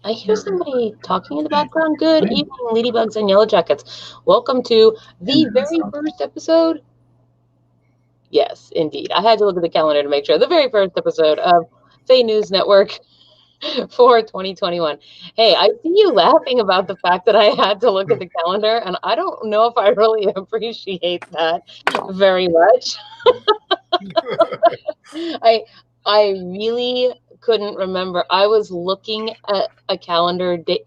I hear somebody talking in the background. Good evening, ladybugs and yellow jackets. Welcome to the very first episode. Yes, indeed. I had to look at the calendar to make sure. The very first episode of FAE News Network for 2021. Hey, I see you laughing about the fact that I had to look at the calendar, and I don't know if I really appreciate that very much. I really couldn't remember. I was looking at a calendar date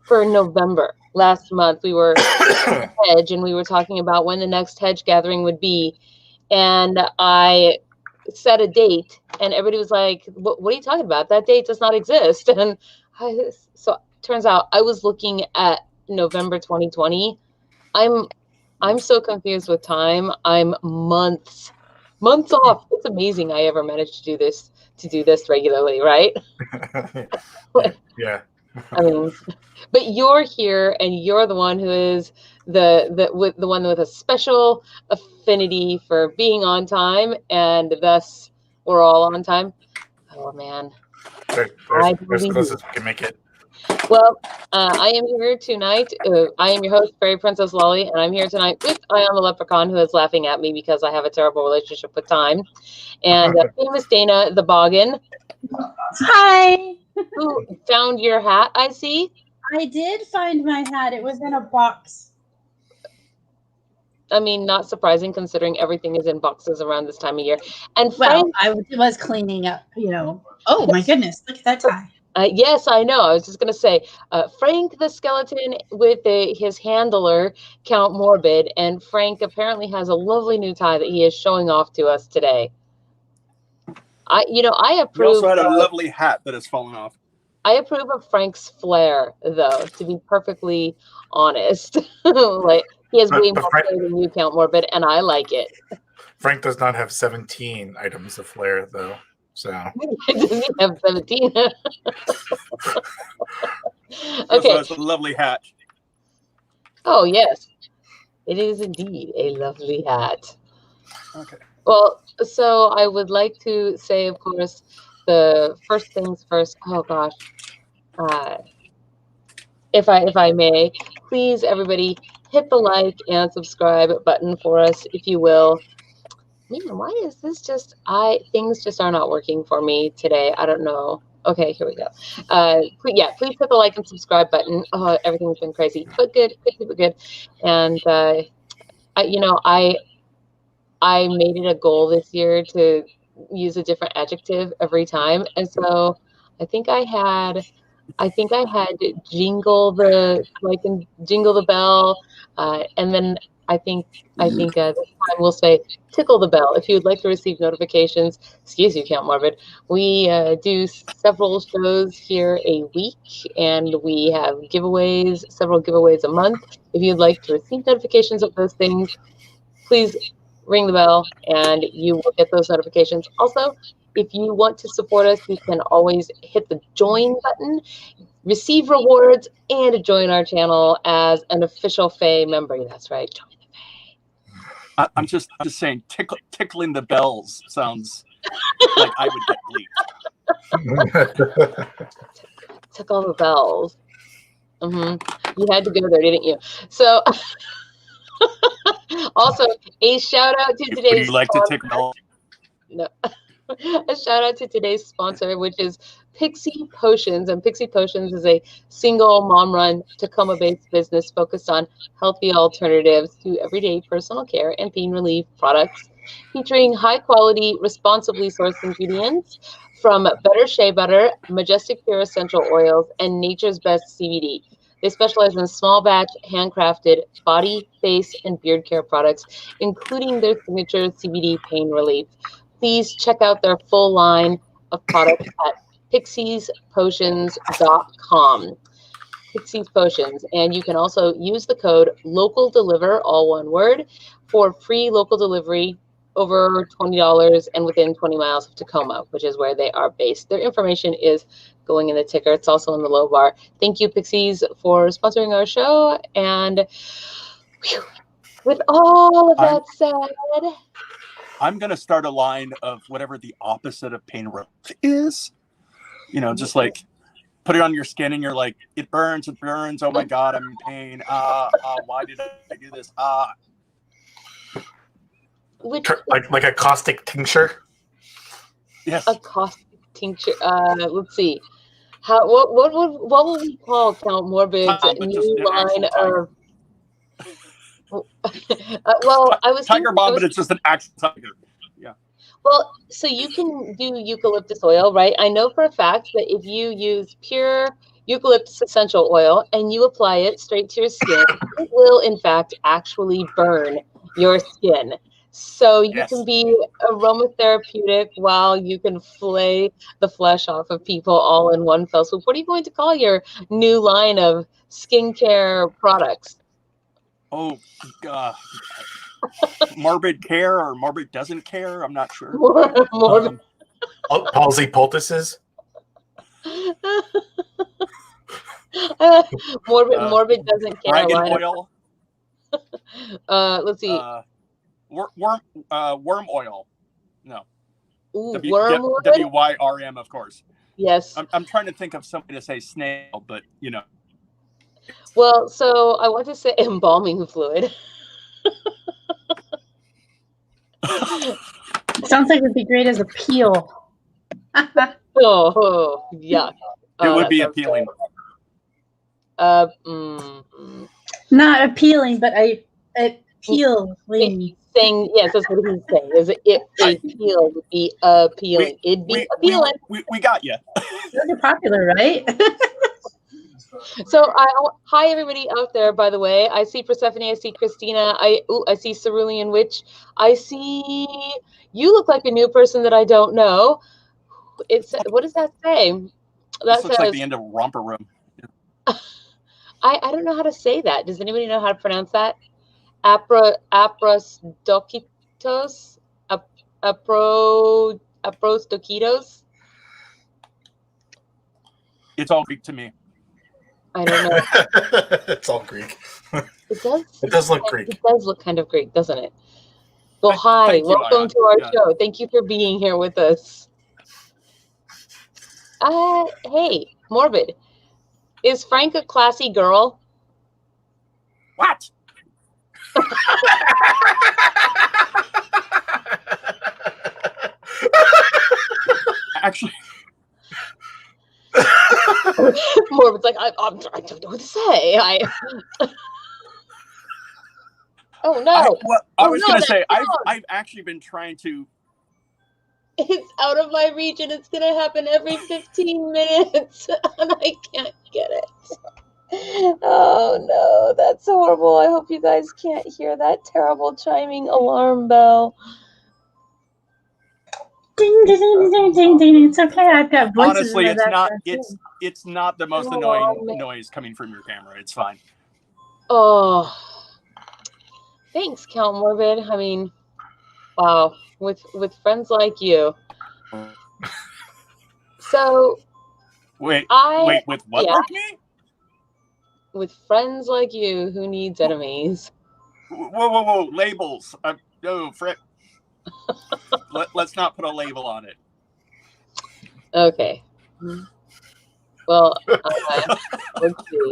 for November last month. We were at hedge and we were talking about when the next hedge gathering would be, and I set a date, and everybody was like, "What are you talking about? That date does not exist." And so turns out I was looking at November 2020. I'm so confused with time. I'm months off. It's amazing I ever managed to do this regularly, right? Yeah. I mean, but you're here, and you're the one who is the one with a special affinity for being on time, and thus we're all on time. Oh man, As close as we can make it. Well, I am here tonight. I am your host, Fairy Princess Lolly, and I'm here tonight with Ion the Leprechaun, who is laughing at me because I have a terrible relationship with time, and famous Dana the Boggin. Hi. Who found your hat, I see. I did find my hat. It was in a box. I mean, not surprising considering everything is in boxes around this time of year. And Frank, I was cleaning up, Oh, my goodness. Look at that tie. Yes, I know. I was just going to say, Frank the skeleton with his handler, Count Morbid, and Frank apparently has a lovely new tie that he is showing off to us today. I approve. He also had a lovely hat that has fallen off. I approve of Frank's flair, though, to be perfectly honest. Like, he has way more flair than you, Count Morbid, and I like it. Frank does not have 17 items of flair, though. So does he have 17? Okay. It's a lovely hat. Oh, yes. It is indeed a lovely hat. Okay. Well, so I would like to say, of course, the first things first. Oh gosh, if I may, please, everybody, hit the like and subscribe button for us, if you will. Man, why is this just things just are not working for me today? I don't know. Okay, here we go. Please hit the like and subscribe button. Oh, everything's been crazy, but good. And I made it a goal this year to use a different adjective every time, and so I think I had jingle the bell, and then I think this time we'll say tickle the bell. If you would like to receive notifications, excuse you, Count Morbid. We do several shows here a week, and we have several giveaways a month. If you'd like to receive notifications of those things, please ring the bell and you will get those notifications. Also, if you want to support us, you can always hit the join button, receive rewards, and join our channel as an official FAE member. That's right, join the FAE. I'm just saying, tickling the bells sounds like I would get bleeped. Tickle the bells. You had to go there, didn't you? So, also a shout out to today's. Would you like to tickle? No. A shout out to today's sponsor, which is Pixie Potions. And Pixie Potions is a single mom-run Tacoma-based business focused on healthy alternatives to everyday personal care and pain relief products, featuring high-quality, responsibly sourced ingredients from Better Shea Butter, Majestic Pure Essential Oils, and Nature's Best CBD. They specialize in small batch, handcrafted body, face, and beard care products, including their signature CBD pain relief. Please check out their full line of products at pixiespotions.com. Pixies Potions. And you can also use the code LOCALDELIVER, all one word, for free local delivery over $20 and within 20 miles of Tacoma, which is where they are based. Their information is going in the ticker. It's also in the low bar. Thank you, Pixies, for sponsoring our show. And whew, with all of that said, I'm going to start a line of whatever the opposite of pain relief is. Just like put it on your skin and you're like, it burns, oh my god, I'm in pain, why did I do this? Which like a caustic tincture. Yes. a caustic tincture. Let's see. What will we call Count Morbid's new line of? Well, I was tiger thinking, bomb, but it's just an actual tiger. Yeah. Well, so you can do eucalyptus oil, right? I know for a fact that if you use pure eucalyptus essential oil and you apply it straight to your skin, it will in fact actually burn your skin. So you can be aromatherapeutic while you can flay the flesh off of people all in one fell swoop. What are you going to call your new line of skincare products? Oh, morbid care or morbid doesn't care. I'm not sure. Morbid. Palsy poultices. Morbid doesn't care. Dragon oil. Let's see. Worm oil. No. Ooh, worm oil? WYRM, of course. Yes. I'm trying to think of something to say snail, but you know. Well, so I want to say embalming fluid. Sounds like it'd be great as a peel. Oh, yeah. It would be appealing. Not appealing, but appealing. Saying yes, that's what he's saying. Is it appeal would be appealing? It'd be appealing. We got you. Those are popular, right? So, hi everybody out there. By the way, I see Persephone, I see Christina, I see Cerulean Witch. I see you look like a new person that I don't know. What does that say? That looks like the end of Romper Room. I don't know how to say that. Does anybody know how to pronounce that? Aprosdokitos? Aprosdokitos? It's all Greek to me. I don't know. It's all Greek. It does. It does look Greek. It does look kind of Greek, doesn't it? Well, hi. Welcome to our show. Thank you for being here with us. Hey, Morbid. Is Frank a classy girl? What? Actually, Morbid's like, I don't know what to say. Oh no! I was going to say I've actually been trying to. It's out of my reach, and it's going to happen every 15 minutes, and I can't get it. Oh no, that's horrible. I hope you guys can't hear that terrible chiming alarm bell. Ding, ding, ding, ding, ding, ding. It's okay. I've got voices. Honestly, it's not the most annoying noise coming from your camera. It's fine. Oh, thanks, Count Morbid. I mean, wow, with friends like you. So, wait, with what like me? With friends like you, who needs enemies? Whoa, labels. No, frick. Let's not put a label on it. Okay. Well, let's see.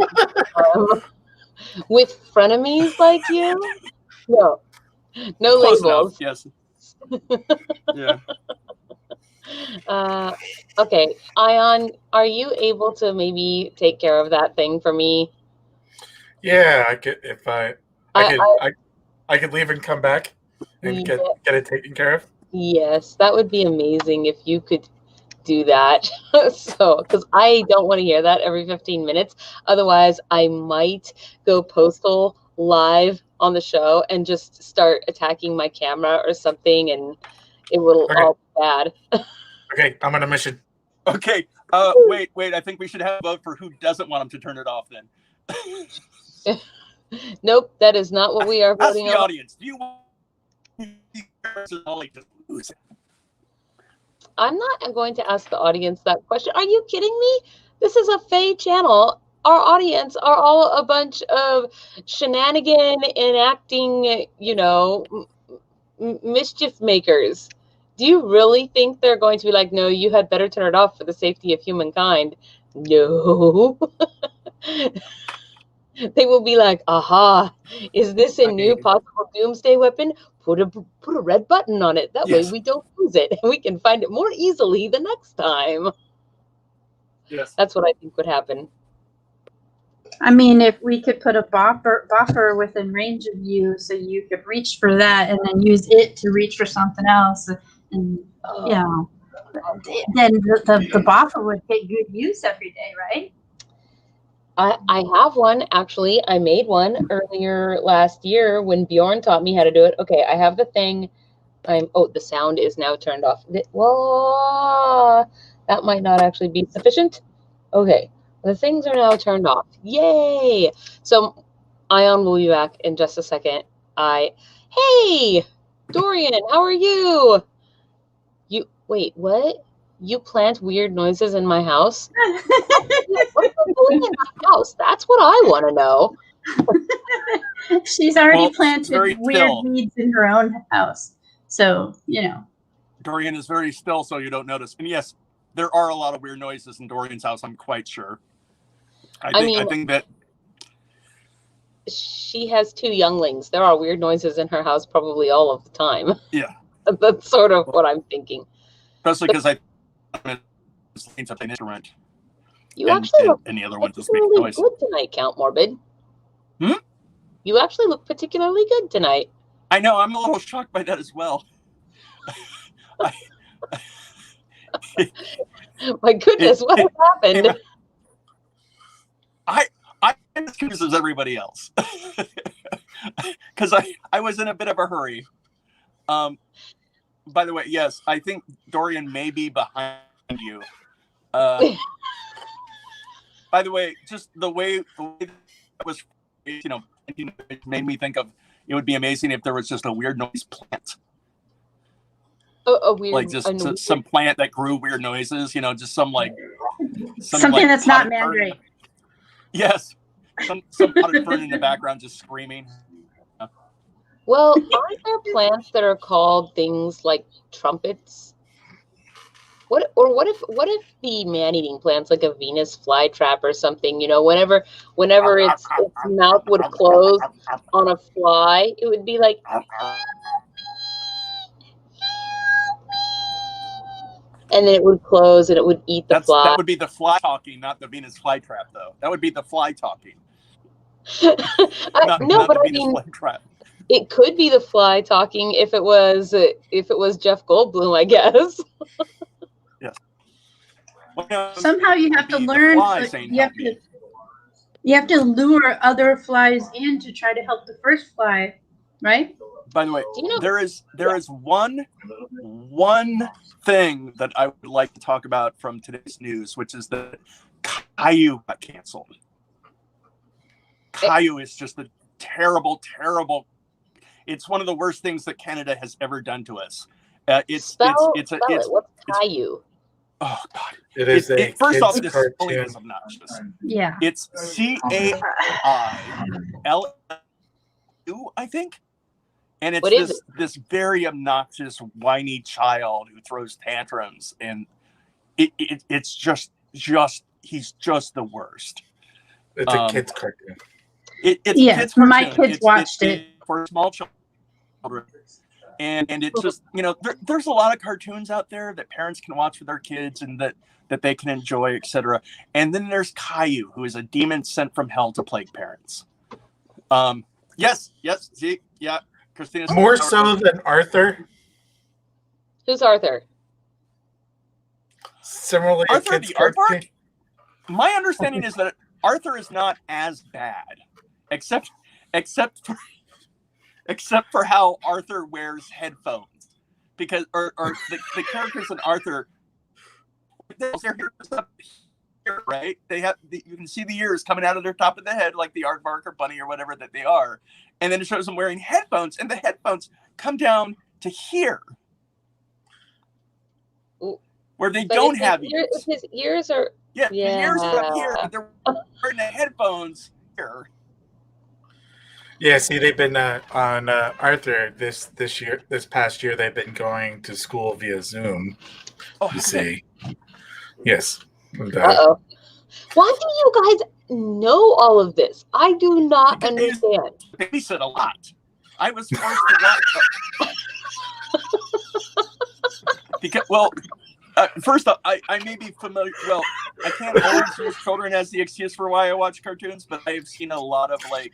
With frenemies like you? No Close labels. Enough, yes. Yeah. Okay, Ion, are you able to maybe take care of that thing for me? Yeah, I could if I could leave and come back and get it taken care of. Yes, that would be amazing if you could do that. So, because I don't want to hear that every 15 minutes. Otherwise, I might go postal live on the show and just start attacking my camera or something, and it will all be bad. Okay, I'm on a mission. Okay. Wait. I think we should have a vote for who doesn't want him to turn it off then. Nope, that is not what we are voting on. Ask the audience. Do you want to lose? I'm not going to ask the audience that question. Are you kidding me? This is a FAE channel. Our audience are all a bunch of shenanigan enacting, mischief makers. Do you really think they're going to be like, no, you had better turn it off for the safety of humankind? No. They will be like, aha, is this a new possible doomsday weapon? Put a red button on it. That way we don't lose it. And we can find it more easily the next time. Yes. That's what I think would happen. I mean, if we could put a buffer within range of you so you could reach for that and then use it to reach for something else, and you know, then the buffer would get good use every day, right? I have one, actually. I made one earlier last year when Bjorn taught me how to do it. Okay, I have the thing. The sound is now turned off. Whoa, that might not actually be sufficient. Okay, the things are now turned off. Yay! So Ion will be back in just a second. Hey, Dorian, how are you? Wait, what? You plant weird noises in my house? What are you doing in my house? That's what I want to know. She's already planted weird weeds in her own house. So, you know. Dorian is very still, so you don't notice. And yes, there are a lot of weird noises in Dorian's house, I'm quite sure. I think that she has 2 younglings. There are weird noises in her house probably all of the time. Yeah. That's sort of what I'm thinking. Especially because I'm an instrument. You actually look and the other one just make particularly noise. good tonight, Count Morbid. You actually look particularly good tonight. I know. I'm a little shocked by that as well. My goodness, what has happened? I'm as confused as everybody else. Because I was in a bit of a hurry. By the way, yes, I think Dorian may be behind you. By the way, just the way that was, you know, it made me think of, it would be amazing if there was just a weird noise plant. A weird, like just some plant that grew weird noises, you know, just something that's not mandrake. Yes, some potted fern in the background just screaming. Well, aren't there plants that are called things like trumpets? What if the man-eating plants, like a Venus flytrap or something, you know, whenever its mouth would close on a fly, it would be like, and then it would close and it would eat the fly. That would be the fly talking, not the Venus flytrap, though. That would be the fly talking. But I mean, flytrap. It could be the fly talking if it was Jeff Goldblum, I guess. Yes. Well, somehow you have to learn. You have to lure other flies in to try to help the first fly, right? By the way, there is one thing that I would like to talk about from today's news, which is that Caillou got canceled. Caillou is just a terrible, terrible. It's one of the worst things that Canada has ever done to us. What's Caillou? Oh God! It is first off, this spelling is obnoxious. Yeah, it's CAILU, I think, and it's this very obnoxious, whiny child who throws tantrums, and it's just he's just the worst. It's a kid's cartoon. It's a kid's cartoon. My kids watched it for small children. And it's just, you know, there's a lot of cartoons out there that parents can watch with their kids and that they can enjoy, etc. And then there's Caillou, who is a demon sent from hell to plague parents. Yes, Zeke, yeah, Christina. More so than Arthur. Who's Arthur? Similarly, Arthur the Aardvark? My understanding is that Arthur is not as bad, except for how Arthur wears headphones, because or the characters in Arthur, their ears up here, right? They have you can see the ears coming out of their top of the head, like the aardvark or bunny or whatever that they are, and then it shows them wearing headphones, and the headphones come down to here, where they don't have ears. His ears are the ears are up here, but they're wearing the headphones here. Yeah, see, they've been on Arthur this past year. They've been going to school via Zoom. Oh, you see, yes. Uh-oh. Why do you guys know all of this? I do not understand. Babysit a lot. I was forced to watch. Because, well, first off, I may be familiar. Well, I can't always use children as the excuse for why I watch cartoons, but I've seen a lot of like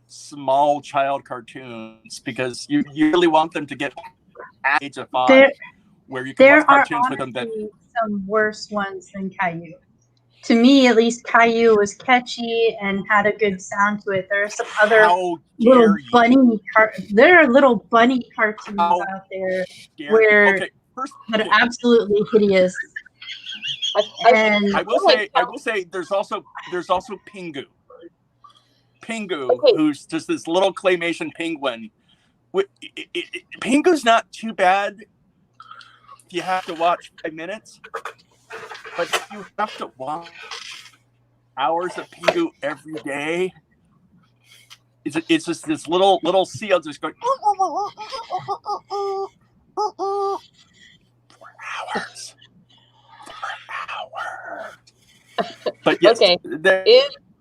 small child cartoons because you really want them to get at the age of 5, where you can watch cartoons with them. That some worse ones than Caillou. To me, at least, Caillou was catchy and had a good sound to it. There are some other little bunny there are little bunny cartoons out there that are absolutely hideous. I will say there's also Pingu. Who's just this little claymation penguin. Pingu's not too bad if you have to watch 5 minutes. But if you have to watch hours of Pingu every day, it's just this little seal just going 4 hours. 4 hours. But yes, okay.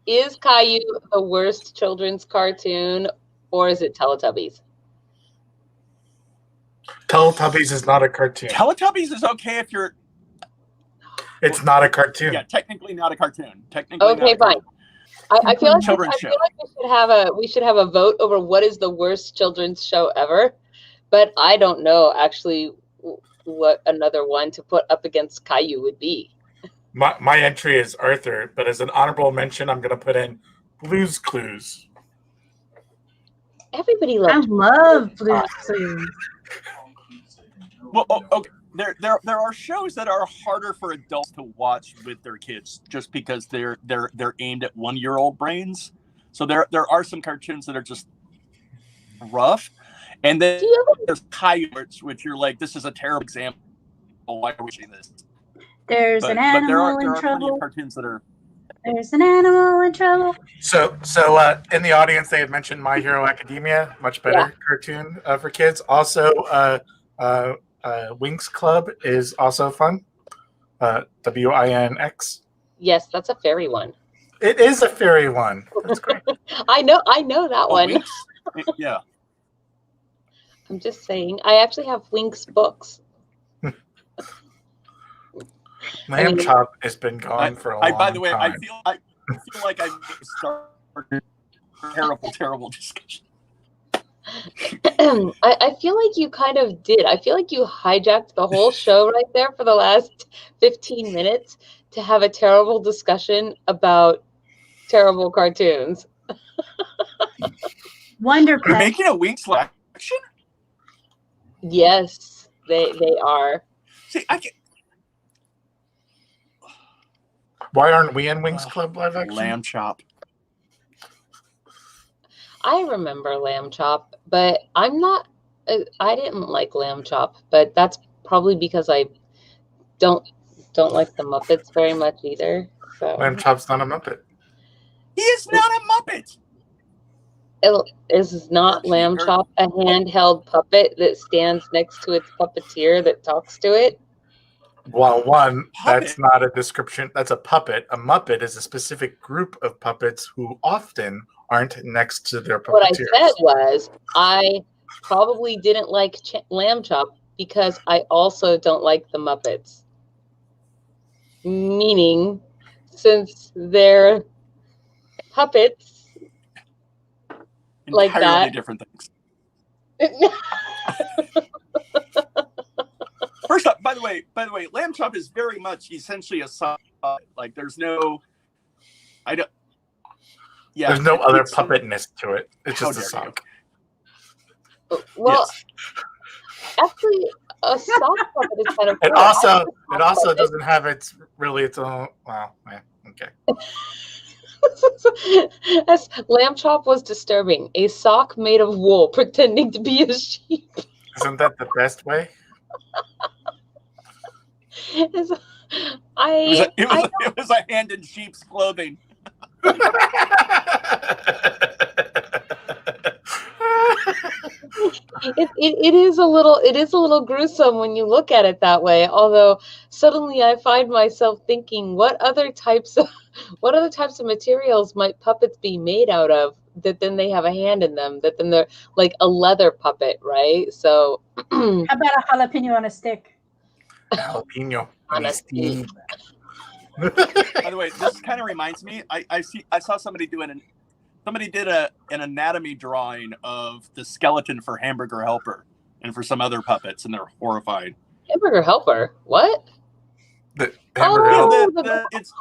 Is Caillou the worst children's cartoon, or is it Teletubbies? Teletubbies is not a cartoon. Teletubbies is okay if you're. It's not a cartoon. Yeah, technically not a cartoon. Technically, okay, fine. I feel like we should have a vote over what is the worst children's show ever, but I don't know actually what another one to put up against Caillou would be. My entry is Arthur, but as an honorable mention, I'm going to put in Blue's Clues. Everybody loves. I love Blue's Clues. Well, okay. There are shows that are harder for adults to watch with their kids just because they're aimed at 1-year-old brains. So there are some cartoons that are just rough, and then there's Caillou, which you're like, this is a terrible example. Why are we seeing this? There's an animal in trouble. Of cartoons that are. There's an animal in trouble. So in the audience, they had mentioned My Hero Academia, much better cartoon for kids. Also, Winx Club is also fun. WINX. Yes, that's a fairy one. It is a fairy one. That's great. I know that one. Winx? Yeah. I'm just saying. I actually have Winx books. Lamb Chop has been gone for a long time. By the way, I feel like I started a terrible discussion. I feel like you kind of did. I feel like you hijacked the whole show right there for the last 15 minutes to have a terrible discussion about terrible cartoons. Wonder Pet. You're making a Winx live action? Yes, they are. See, I can. Why aren't we in Winx Club live action? Lamb Chop. I remember Lamb Chop, but I didn't like Lamb Chop, but that's probably because I don't like the Muppets very much either. So Lamb Chop's not a Muppet. He is not a Muppet. Is not Lamb Chop a handheld puppet that stands next to its puppeteer that talks to it? Well, one, Puppet. That's not a description. That's a puppet. A Muppet is a specific group of puppets who often aren't next to their puppeteers. What I said was I probably didn't like Lamb Chop because I also don't like the Muppets. Meaning, since they're puppets like that. Different things. First off, by the way, Lamb Chop is very much essentially a sock. Like there's no, there's no other puppetness to it. It's just a sock. Well, actually, a sock puppet is kind of cool. It also doesn't have its own. Wow, man. Okay. As Lamb Chop was disturbing, a sock made of wool pretending to be a sheep. Isn't that the best way? It was a hand in sheep's clothing. It is a little gruesome when you look at it that way. Although suddenly I find myself thinking, what other types of materials might puppets be made out of that then they have a hand in them, that then they're like a leather puppet, right? So how about a jalapeno on a stick? Jalapeno On a stick. By the way, this kind of reminds me. I saw somebody did an anatomy drawing of the skeleton for Hamburger Helper and for some other puppets, and they're horrified. Hamburger Helper? What? The Hamburger Helper. It's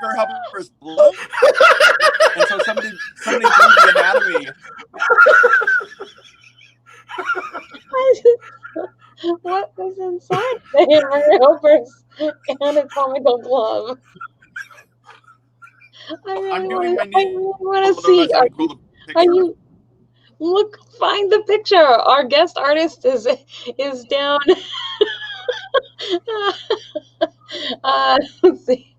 Hamburger Helper's glove, and so somebody drew the anatomy. What was inside the Hamburger Helper's anatomical glove? I really want to see. Are you look? Find the picture. Our guest artist is down. Let's see.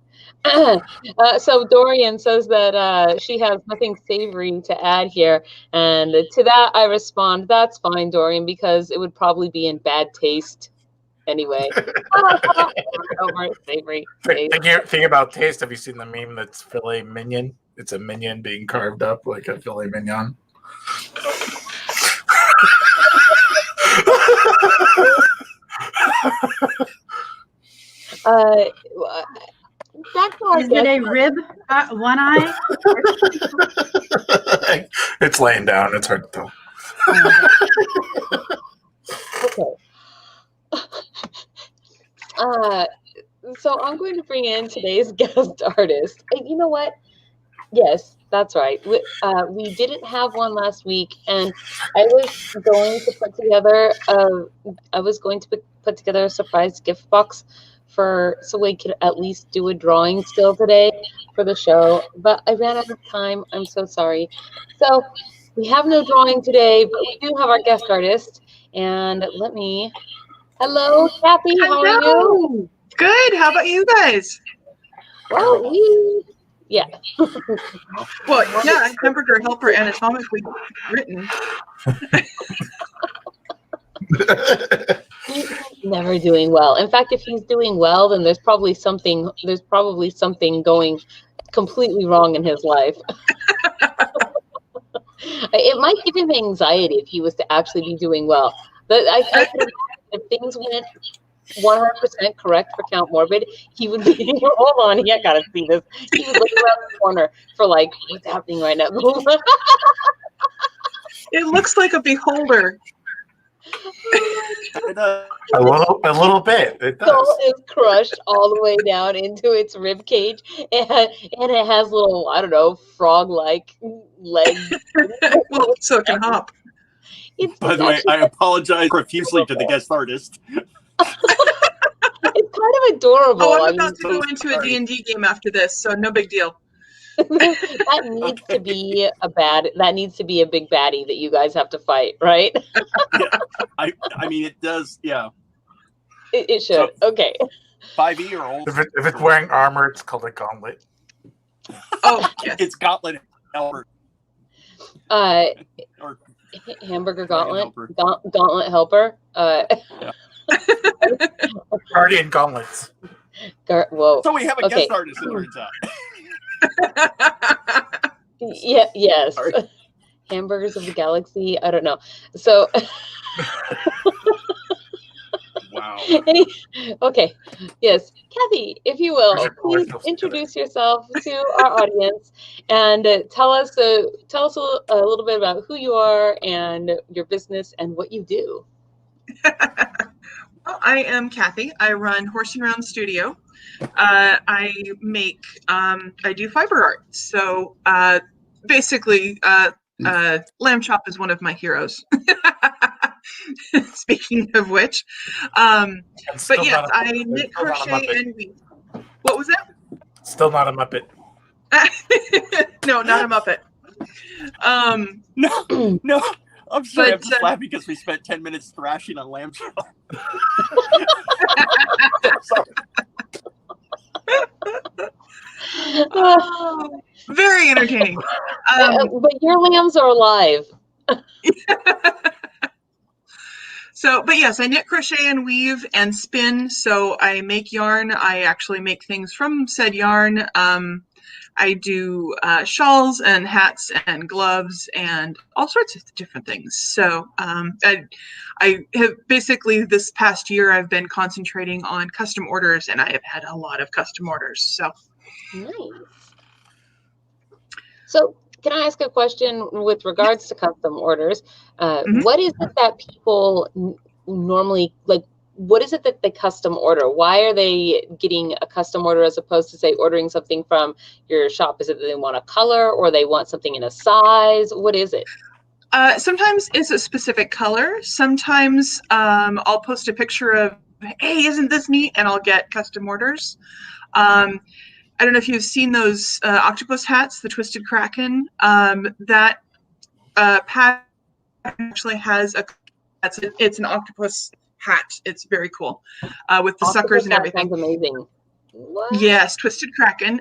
So Dorian says that she has nothing savory to add here, and to that I respond, "That's fine, Dorian, because it would probably be in bad taste anyway." Over savory. Think about taste. Have you seen the meme that's filet mignon? It's a minion being carved up like a filet mignon. Is it a rib? One eye? It's laying down. It's hard to tell. Okay. So I'm going to bring in today's guest artist. You know what? Yes, that's right. We didn't have one last week, and I was going to put together a surprise gift box so we could at least do a drawing still today for the show. But I ran out of time. I'm so sorry. So we have no drawing today, but we do have our guest artist. And hello, Kathy. How are you? Good. How about you guys? Well, yeah. Well, yeah, Hamburger Helper anatomically written. He's never doing well. In fact, if he's doing well, then there's probably something going completely wrong in his life. It might give him anxiety if he was to actually be doing well. But I can imagine if things went 100% correct for Count Morbid, he would be, hold on, I gotta see this. He would look around the corner for like, what's happening right now? It looks like a beholder. A little bit. It does. Soul is crushed all the way down into its rib cage, and it has little, I don't know, frog-like legs. Well, so it can hop. By the way, I apologize profusely to the guest artist. It's kind of adorable. Oh, I'm about to go into a D&D game after this, so no big deal. That needs to be a big baddie that you guys have to fight, right? Yeah, I mean, it does. Yeah, it should. So, okay. 5e or old. If it's wearing armor, it's called a gauntlet. Oh, yes. It's gauntlet helper. Or hamburger gauntlet. Gauntlet helper. Yeah. Guardian gauntlets. Whoa. So we have a guest artist, it turns out. Yeah. Yes. Sorry. Hamburgers of the Galaxy. I don't know. So. Wow. Okay. Yes, Kathy, if you will, please introduce yourself to our audience and tell us a little bit about who you are and your business and what you do. Well, I am Kathy. I run Horsing Around Studio. I do fiber art. So basically, Lamb Chop is one of my heroes. Speaking of which, but yes, I knit, crochet, and weave. What was that? Still not a Muppet. No, not a Muppet. No. I'm sorry, I'm just laughing because we spent 10 minutes thrashing on Lamb Chop. Very entertaining. But your lambs are alive. So, but yes, I knit, crochet, and weave and spin. So I make yarn. I actually make things from said yarn. I do shawls and hats and gloves and all sorts of different things. So I have basically this past year I've been concentrating on custom orders, and I have had a lot of custom orders. So nice. So can I ask a question with regards to custom orders? What is it that people normally like? What is it that they custom order? Why are they getting a custom order as opposed to, say, ordering something from your shop? Is it that they want a color or they want something in a size? What is it? Sometimes it's a specific color. Sometimes I'll post a picture of, hey, isn't this neat? And I'll get custom orders. I don't know if you've seen those octopus hats, the Twisted Kraken. That pattern actually has it's an octopus hat. It's very cool with the octopus suckers and everything. Sounds amazing. What? Yes, Twisted Kraken.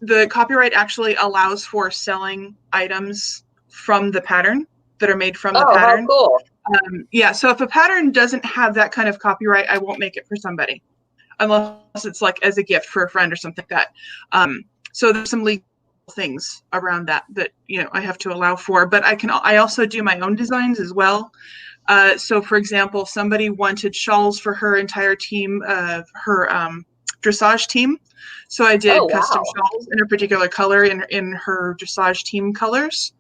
The copyright actually allows for selling items from the pattern that are made from the pattern. Oh, how cool. Yeah, so if a pattern doesn't have that kind of copyright, I won't make it for somebody, unless it's like as a gift for a friend or something like that. So there's some legal things around that I have to allow for, but I also do my own designs as well. So for example, somebody wanted shawls for her entire team, her dressage team. So I did custom shawls in a particular color in her dressage team colors.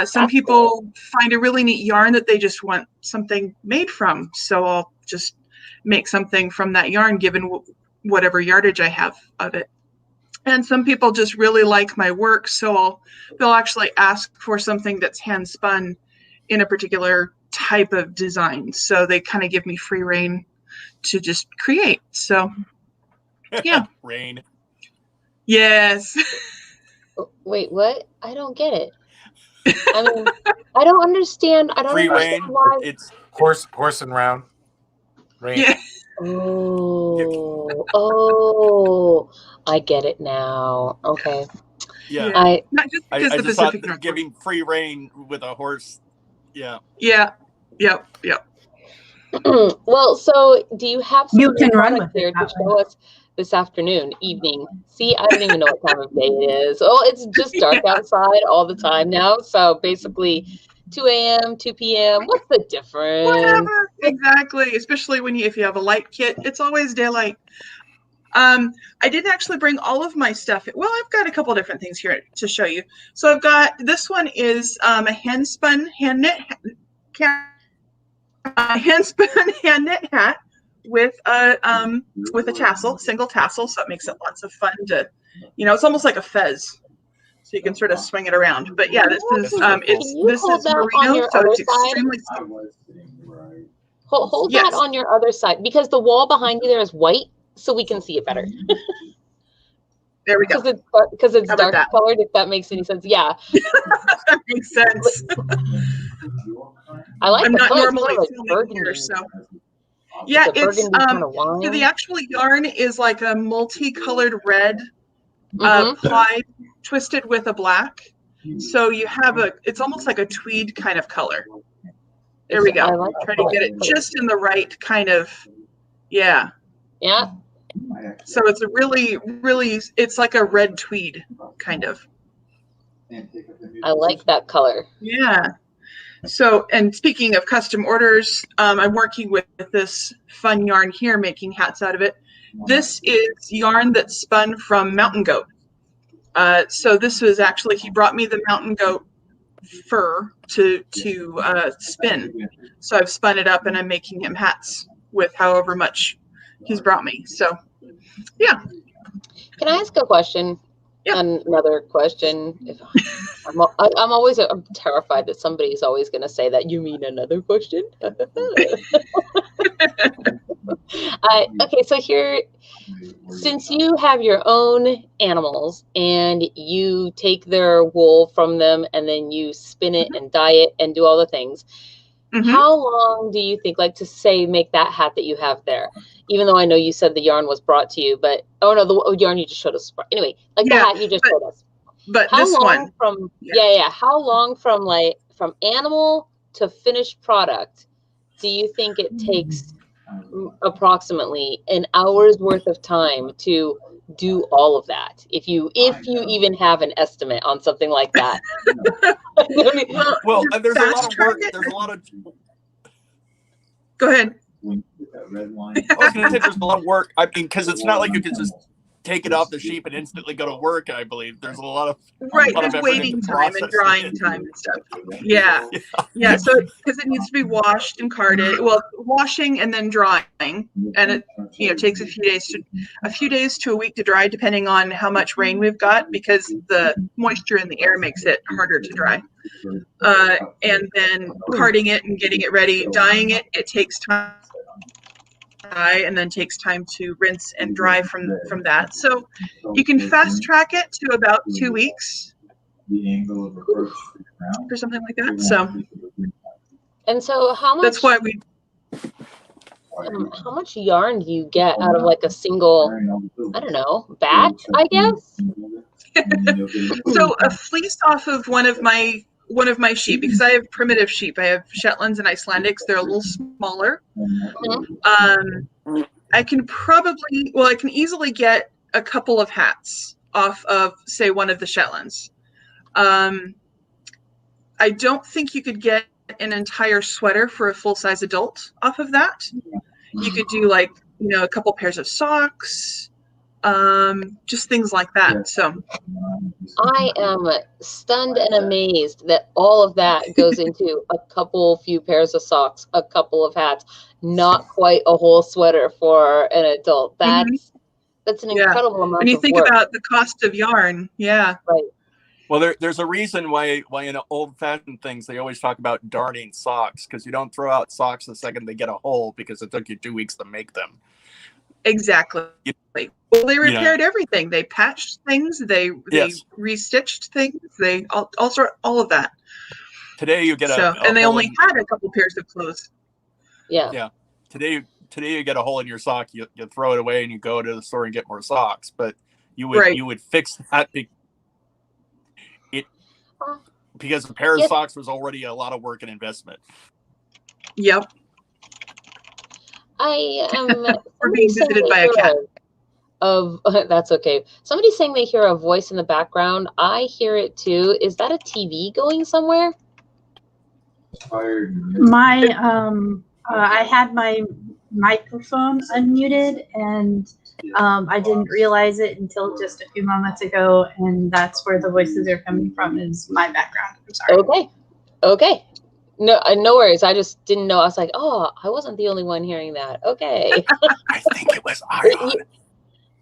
Some people find a really neat yarn that they just want something made from. So I'll just make something from that yarn given whatever yardage I have of it. And some people just really like my work. So they'll actually ask for something that's hand spun in a particular type of design. So they kind of give me free reign to just create. So yeah. Rain. Yes. Wait, what? I don't get it. I mean, I don't understand. I don't free understand rain. why. It's horse and round. Rain. Yeah. Oh, I get it now. Okay. Yeah. Not just because I the just Pacific thought Northwest. giving free reign with a horse. Yeah. Yeah. Yep. Well, so do you have some You can run with here it to show us this afternoon, evening? See, I don't even know what time of day it is. Oh, it's just dark outside all the time now. So basically 2 a.m., 2 p.m. What's the difference? Whatever. Exactly. Especially if you have a light kit, it's always daylight. I didn't actually bring all of my stuff. Well, I've got a couple different things here to show you. So I've got, this one is a hand spun, hand knit hat with a tassel, single tassel. So it makes it lots of fun to, it's almost like a fez. So you can sort of swing it around. But yeah, this is merino, so it's extremely soft. Hold that on your other side, because the wall behind you there is white, so we can see it better. There we go. Because it's dark colored, if that makes any sense. Yeah. That makes sense. I like I'm the not color. normally filming here, so. Yeah, it's so the actual yarn is like a multicolored red plied twisted with a black. So you have it's almost like a tweed kind of color. There we go. Try to get it just in the right kind of, yeah. Yeah. So it's a really, it's like a red tweed kind of. I like that color. Yeah. So, and speaking of custom orders, I'm working with this fun yarn here, making hats out of it. This is yarn that's spun from mountain goat. So this was actually, he brought me the mountain goat fur to spin. So I've spun it up and I'm making him hats with however much he's brought me. So, yeah. Can I ask a question? Yeah. Another question. I'm terrified that somebody's always going to say that. You mean another question? Okay, so here, since you have your own animals and you take their wool from them and then you spin it and dye it and do all the things, how long do you think, like to say, make that hat that you have there? Even though I know you said the yarn was brought to you, but the yarn you just showed us. Anyway, like the hat you just showed us. But how this long one, from how long from animal to finished product do you think it takes approximately an hour's worth of time to do all of that? If you even have an estimate on something like that. Well, there's a lot of work. There's a lot of. Go ahead. I was going to say there's a lot of work. I mean, because it's not like you can just take it off the sheep and instantly go to work. I believe there's a lot of there's waiting time and drying time and stuff. Yeah. So because it needs to be washed and carded. Well, washing and then drying, and it takes a few days to a week to dry, depending on how much rain we've got, because the moisture in the air makes it harder to dry. And then carding it and getting it ready, dyeing it. It takes time. And then takes time to rinse and dry from that. So you can fast track it to about 2 weeks or something like that. So and so how much, that's why we how much yarn do you get out of like a single, I don't know, batch, I guess? So a fleece off of one of my sheep, because I have primitive sheep. I have Shetlands and Icelandics. They're a little smaller. I can easily get a couple of hats off of, say, one of the Shetlands. I don't think you could get an entire sweater for a full-size adult off of that. You could do like, a couple pairs of socks, just things like that. So I am stunned and amazed that all of that goes into a few pairs of socks, a couple of hats, not quite a whole sweater for an adult. That's an incredible amount of work. When you think about the cost of yarn, right. Well, there's a reason why in old-fashioned things they always talk about darning socks, because you don't throw out socks the second they get a hole because it took you 2 weeks to make them. Exactly. Well, they repaired everything. They patched things. They restitched things. They all of that. Today you get and they only had a couple pairs of clothes. Yeah. Today you get a hole in your sock. You throw it away and you go to the store and get more socks. But you would fix that because a pair of socks was already a lot of work and investment. Yep. I am We're being visited by a cat. That's okay. Somebody's saying they hear a voice in the background. I hear it too. Is that a TV going somewhere? I had my microphone unmuted, and I didn't realize it until just a few moments ago, and that's where the voices are coming from, is my background. I'm sorry. Okay. No worries. I just didn't know. I was like, oh, I wasn't the only one hearing that. Okay. I think it was Iron.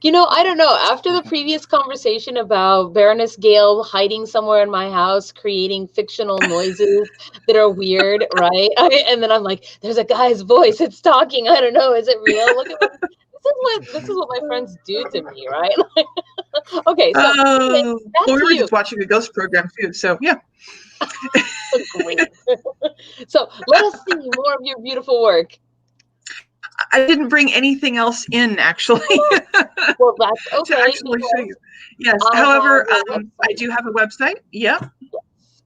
I don't know. After the previous conversation about Baroness Gale hiding somewhere in my house, creating fictional noises that are weird, right? And then I'm like, there's a guy's voice. It's talking. I don't know. Is it real? Look at this is what my friends do to me, right? Okay. So we were just watching a ghost program too. So yeah. Great. So let us see more of your beautiful work. I didn't bring anything else in, actually. Well, that's okay. To actually show you. Yes. However, I do have a website. Yeah.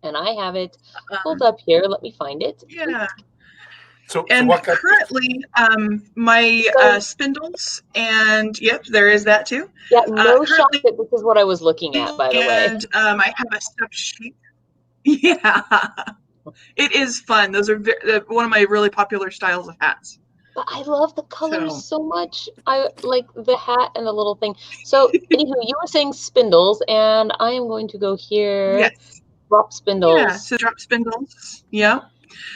And I have it pulled up here. Let me find it. Yeah. So what currently, my spindles, and yep, there is that too. Yeah, no shock that this is what I was looking at, by the way. And I have a stuffed sheep. Yeah. It is fun. Those are one of my really popular styles of hats. But I love the colors so much. I like the hat and the little thing. So, anywho, you were saying spindles, and I am going to go here. Yes. Drop spindles. Yeah, so drop spindles. Yeah.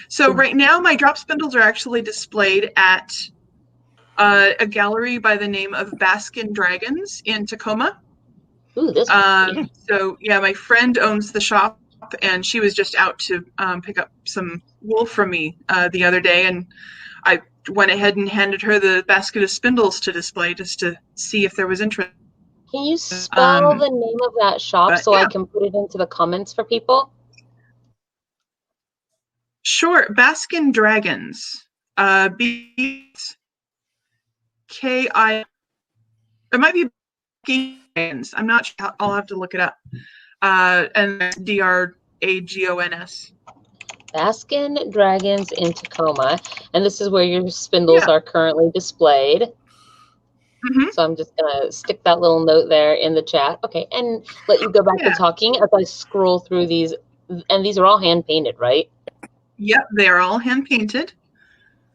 So right now, my drop spindles are actually displayed at a gallery by the name of Baskin Dragons in Tacoma. Ooh, this one. So, yeah, my friend owns the shop, and she was just out to pick up some wool from me the other day, and I went ahead and handed her the basket of spindles to display just to see if there was interest. Can you spell the name of that shop so I can put it into the comments for people? Sure. Baskin Dragons. B-K-I. It might be Dragons. I'm not sure. I'll have to look it up. And D-R-A-G-O-N-S. Baskin Dragons in Tacoma, and this is where your spindles are currently displayed. Mm-hmm. So I'm just gonna stick that little note there in the chat. Okay, and let you go back to talking as I scroll through these. And these are all hand painted, right? Yep, they are all hand painted.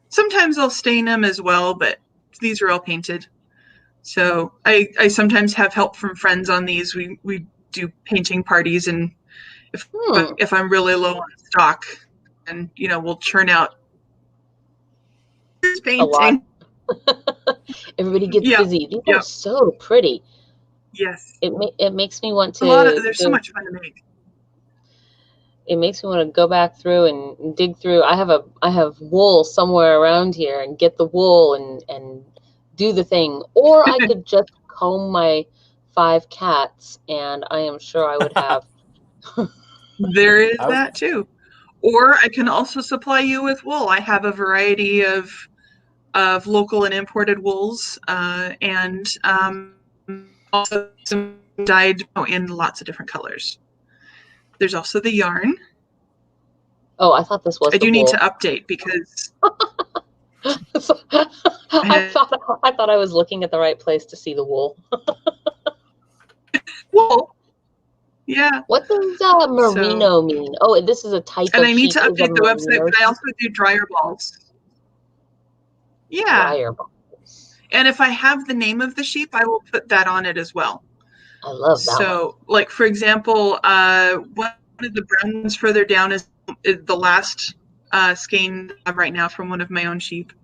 Sometimes I'll stain them as well, but these are all painted. So I sometimes have help from friends on these. We do painting parties, and if I'm really low on stock, and we'll churn out this painting. Everybody gets busy. These are so pretty. Yes. It makes me want to. There's so much fun to make. It makes me want to go back through and dig through. I have wool somewhere around here and get the wool and do the thing. Or I could just comb my 5 cats, and I am sure I would have. There is that too. Or I can also supply you with wool. I have a variety of local and imported wools, and also some dyed in lots of different colors. There's also the yarn. Oh, I thought this was. I do need to update because I thought I was looking at the right place to see the wool. Wool. Yeah. What does merino mean? Oh, this is a type of sheep. And I need to update the website, but I also do dryer balls. Yeah. Dryer balls. And if I have the name of the sheep, I will put that on it as well. I love that. So, like, for example, one of the brown ones further down is the last skein I have right now from one of my own sheep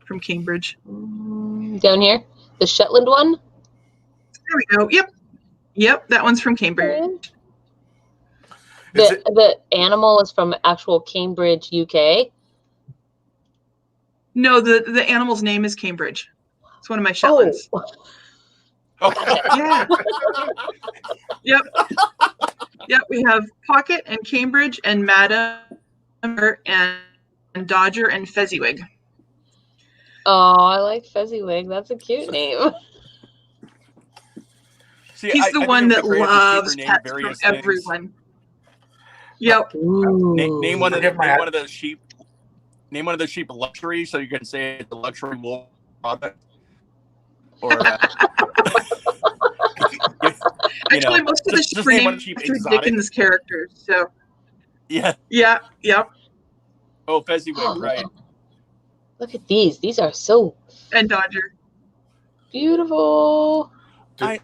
from Cambridge. Down here? The Shetland one? There we go. Yep, that one's from Cambridge. The animal is from actual Cambridge, UK? No, the animal's name is Cambridge. It's one of my Shetlands. Oh. Yeah. Yep, we have Pocket and Cambridge and Madam and Dodger and Fezziwig. Oh, I like Fezziwig. That's a cute name. See, He's the one that loves pets from everyone. Yep. Name one of those sheep. Name one of those sheep luxury, so you can say it's a luxury wool product. Or actually, most of the sheep are named after Dickens characters. So yeah. Oh, Fezziwig, right? Look at these. These are so and Dodger. Beautiful. I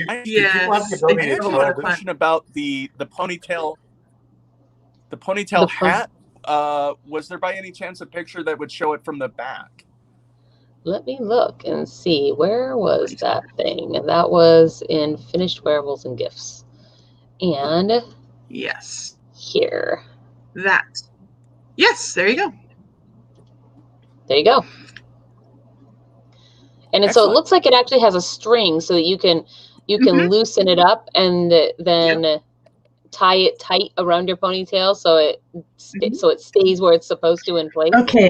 had a question about the ponytail. The ponytail hat. Was there by any chance a picture that would show it from the back? Let me look and see. Where was that thing? That was in Finished Wearables and Gifts. And yes, here. That. Yes, there you go. There you go. And so it looks like it actually has a string so that you can loosen it up and then tie it tight around your ponytail so it stays where it's supposed to in place. Okay.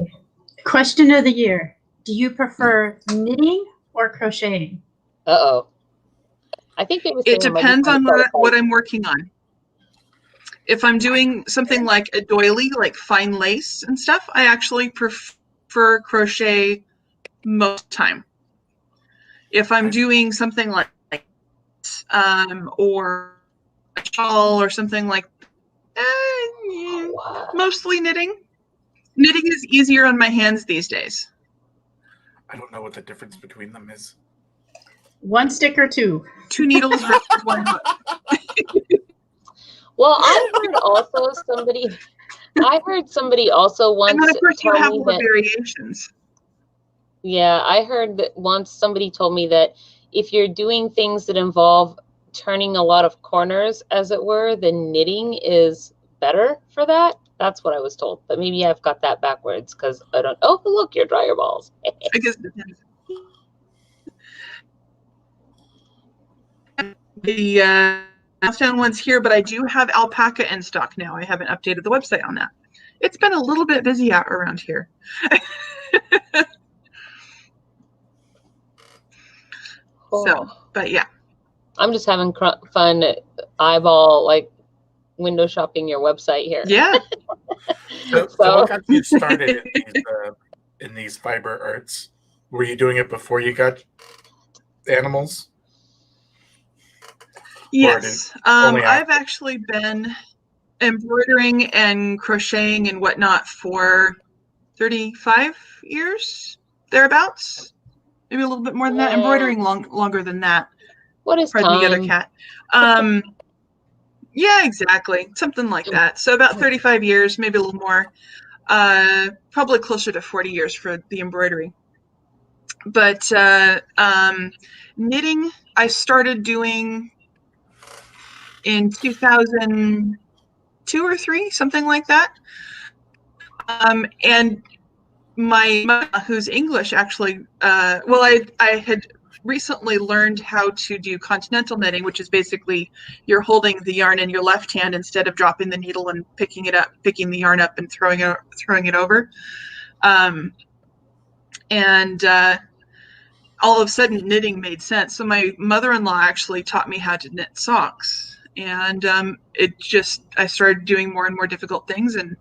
Question of the year. Do you prefer knitting or crocheting? Uh-oh. I think it depends on what I'm working on. If I'm doing something like a doily, like fine lace and stuff, I actually prefer crochet most time. If I'm doing something like or a shawl or something like mostly knitting. Knitting is easier on my hands these days. I don't know what the difference between them is. 1 stick or 2? 2 needles versus 1 hook. Well, I heard somebody also once. And then of course you have more variations. Yeah, I heard that once somebody told me that if you're doing things that involve turning a lot of corners, as it were, then knitting is better for that. That's what I was told. But maybe I've got that backwards because I don't. Oh, look, your dryer balls. I guess it depends. The down one's here, but I do have alpaca in stock now. I haven't updated the website on that. It's been a little bit busy out around here. So, but yeah. I'm just having fun eyeball, like, window shopping your website here. Yeah. So what got you started in these fiber arts? Were you doing it before you got animals? Yes. I've actually been embroidering and crocheting and whatnot for 35 years, thereabouts. Maybe a little bit more than that. Embroidering longer than that. What is Pardon time? the other cat. Yeah, exactly. Something like that. So about 35 years, maybe a little more. Probably closer to 40 years for the embroidery. But knitting, I started doing in 2002 or 3, something like that. And my mother, who's English, actually, I had recently learned how to do continental knitting, which is basically you're holding the yarn in your left hand instead of dropping the needle and picking the yarn up and throwing it over. All of a sudden knitting made sense. So my mother-in-law actually taught me how to knit socks. And I started doing more and more difficult things. And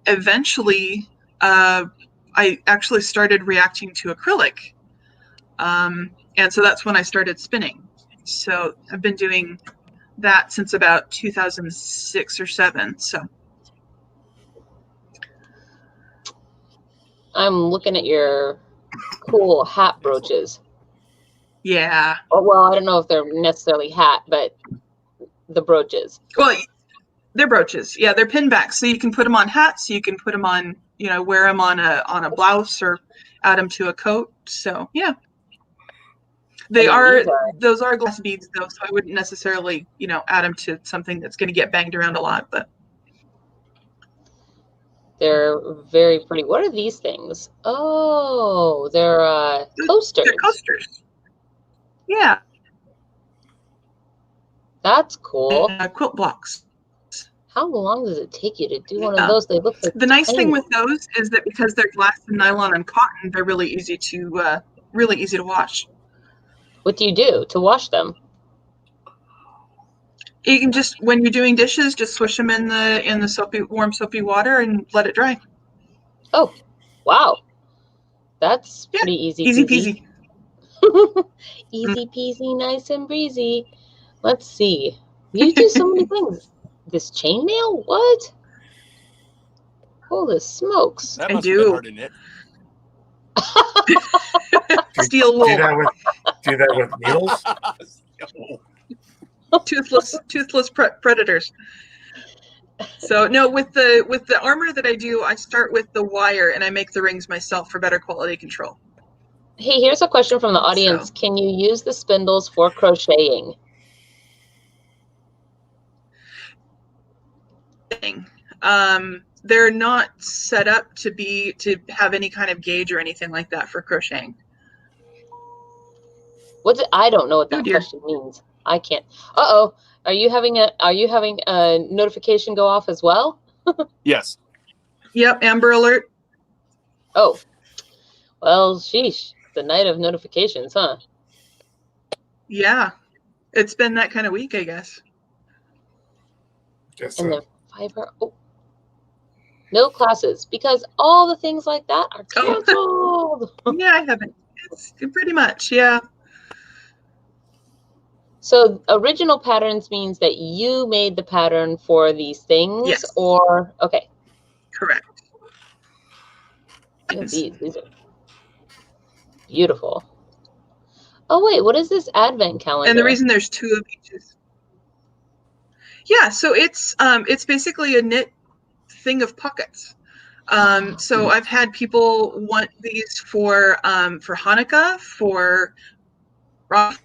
eventually I actually started reacting to acrylic. And so that's when I started spinning. So I've been doing that since about 2006 or 7. So I'm looking at your cool hat brooches. Yeah. Oh, well, I don't know if they're necessarily hat, but the brooches. Well, they're brooches. Yeah, they're pin backs. So you can put them on hats. You can put them on, wear them on a blouse or add them to a coat. So yeah. Those are glass beads though, so I wouldn't necessarily, add them to something that's going to get banged around a lot, but they're very pretty. What are these things? Oh, they're coasters. They're coasters. Yeah. That's cool. Quilt blocks. How long does it take you to do one of those? They look like the nice thing with those is that because they're glass and nylon and cotton, they're really easy to wash. What do you do to wash them? You can just, when you're doing dishes, just swish them in the warm soapy water and let it dry. Oh, wow. That's pretty easy. Easy peasy. Easy peasy, nice and breezy. Let's see. You do so many things. This chainmail? What? Holy smokes. That must have been hard to knit. Steel wool. Do that with needles? Toothless predators. So no, with the armor that I do, I start with the wire and I make the rings myself for better quality control. Hey, here's a question from the audience. So, can you use the spindles for crocheting? They're not set up to have any kind of gauge or anything like that for crocheting. I don't know what that question means. I can't. Uh-oh. Are you having a notification go off as well? Yes. Yep, Amber Alert. Oh. Well, sheesh. The night of notifications, huh? Yeah. It's been that kind of week, I guess. And the fiber. Oh. No classes because all the things like that are canceled. Yeah, I haven't. It's pretty much, yeah. So original patterns means that you made the pattern for these things? Yes. Or, okay. Correct. These are beautiful. Oh, wait, what is this advent calendar? And the reason there's 2 of each is... Yeah, so it's basically a knit thing of pockets. So I've had people want these for Hanukkah, for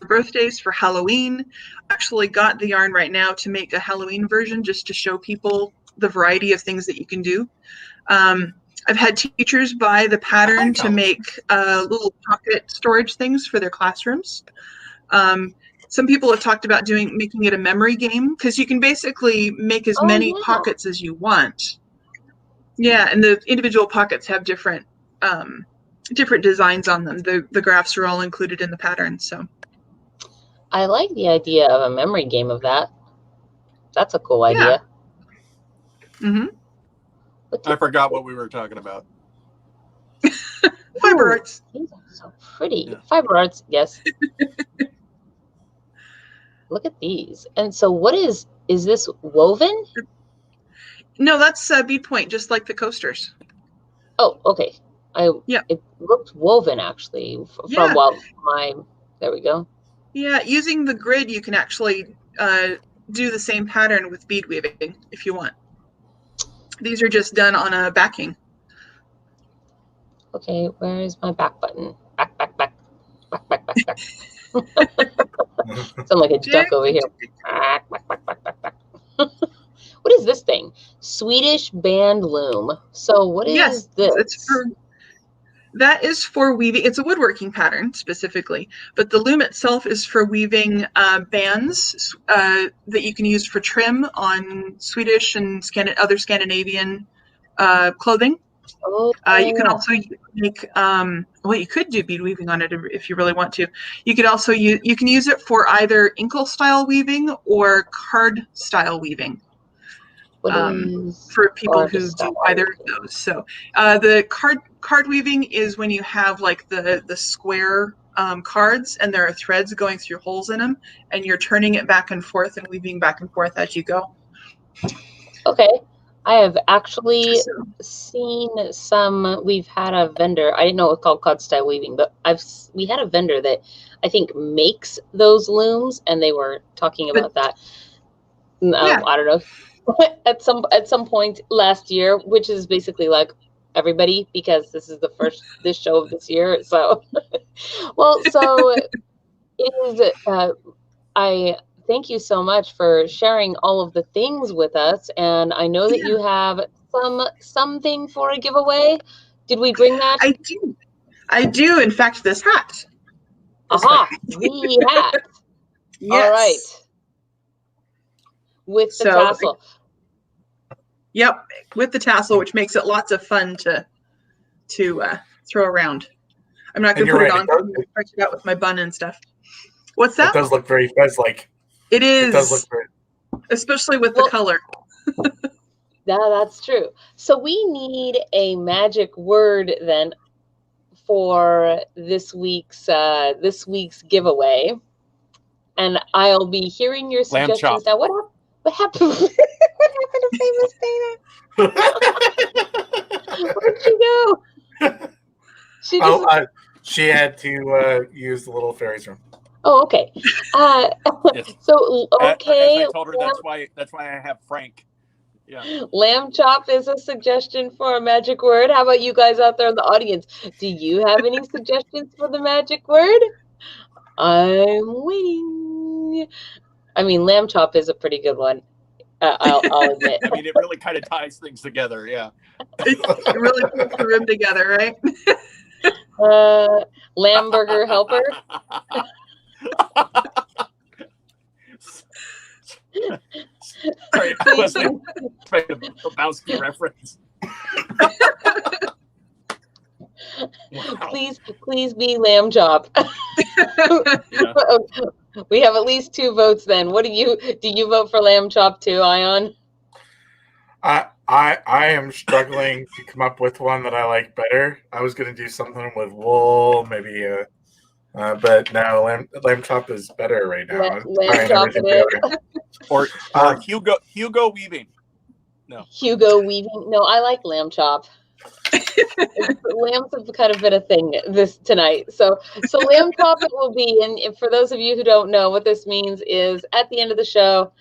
birthdays, for Halloween. I actually got the yarn right now to make a Halloween version just to show people the variety of things that you can do. I've had teachers buy the pattern to make little pocket storage things for their classrooms. Some people have talked about making it a memory game because you can basically make as many pockets as you want. Yeah, and the individual pockets have different designs on them. The graphs are all included in the pattern. So I like the idea of a memory game of that. That's a cool idea. Mm-hmm. I forgot what we were talking about. Fiber arts. These are so pretty. Yeah. Fiber arts, yes. Look at these. And so what is this woven? No, that's bead point, just like the coasters. Oh, okay. Yeah. It looked woven actually Yeah. from there we go. Yeah, using the grid, you can actually do the same pattern with bead weaving if you want. These are just done on a backing. Okay, where is my back button? Back. Sound like a duck over here. Back. What is this thing? Swedish band loom. So what is this? That is for weaving. It's a woodworking pattern specifically, but the loom itself is for weaving bands that you can use for trim on Swedish and other Scandinavian clothing. Oh. You can also make, well, you could do bead weaving on it if you really want to. You could also you can use it for either inkle style weaving or card style weaving. For people who do either of those. So the card weaving is when you have like the square cards and there are threads going through holes in them and you're turning it back and forth and weaving back and forth as you go. Okay. I have actually seen some. We've had a vendor. I didn't know it was called card style weaving, but we had a vendor that I think makes those looms, and they were talking about that. I don't know. at some point last year, which is basically like everybody, because this is this show of this year. So, well, so it is. I thank you so much for sharing all of the things with us, and I know that you have something for a giveaway. Did we bring that? I do. In fact, this hat. The hat. Yes. All right. With the tassel. Yep, with the tassel, which makes it lots of fun to throw around. I'm not going to put it on. I'm stretch it out with my bun and stuff. What's that? It does look very fez-like. It is. It does look great. Especially with the color. That's true. So we need a magic word then for this week's giveaway, and I'll be hearing your suggestions. Now, what happened? What happened to Famous Dana? Where'd she go? She had to use the little fairies room. Oh, okay. Yes. So okay. As I told her, that's why I have Frank. Yeah. Lamb chop is a suggestion for a magic word. How about you guys out there in the audience? Do you have any suggestions for the magic word? I'm waiting. I mean, lamb chop is a pretty good one. I'll admit. I mean, it really kind of ties things together. Yeah. It really puts the rib together, right? Lamb burger helper. Sorry, I wasn't expecting a Lebowski reference. Wow. Please be lamb chop. Yeah. We have at least 2 votes then. Do you vote for lamb chop too, Ion? I am struggling to come up with one that I like better. I was going to do something with wool, maybe, but no, lamb chop is better right now. Lamb chop it is. Or Hugo weaving. No. Hugo weaving. No, I like lamb chop. Lambs have kind of been a thing tonight. So lamb chop it will be. And for those of you who don't know, what this means is at the end of the show,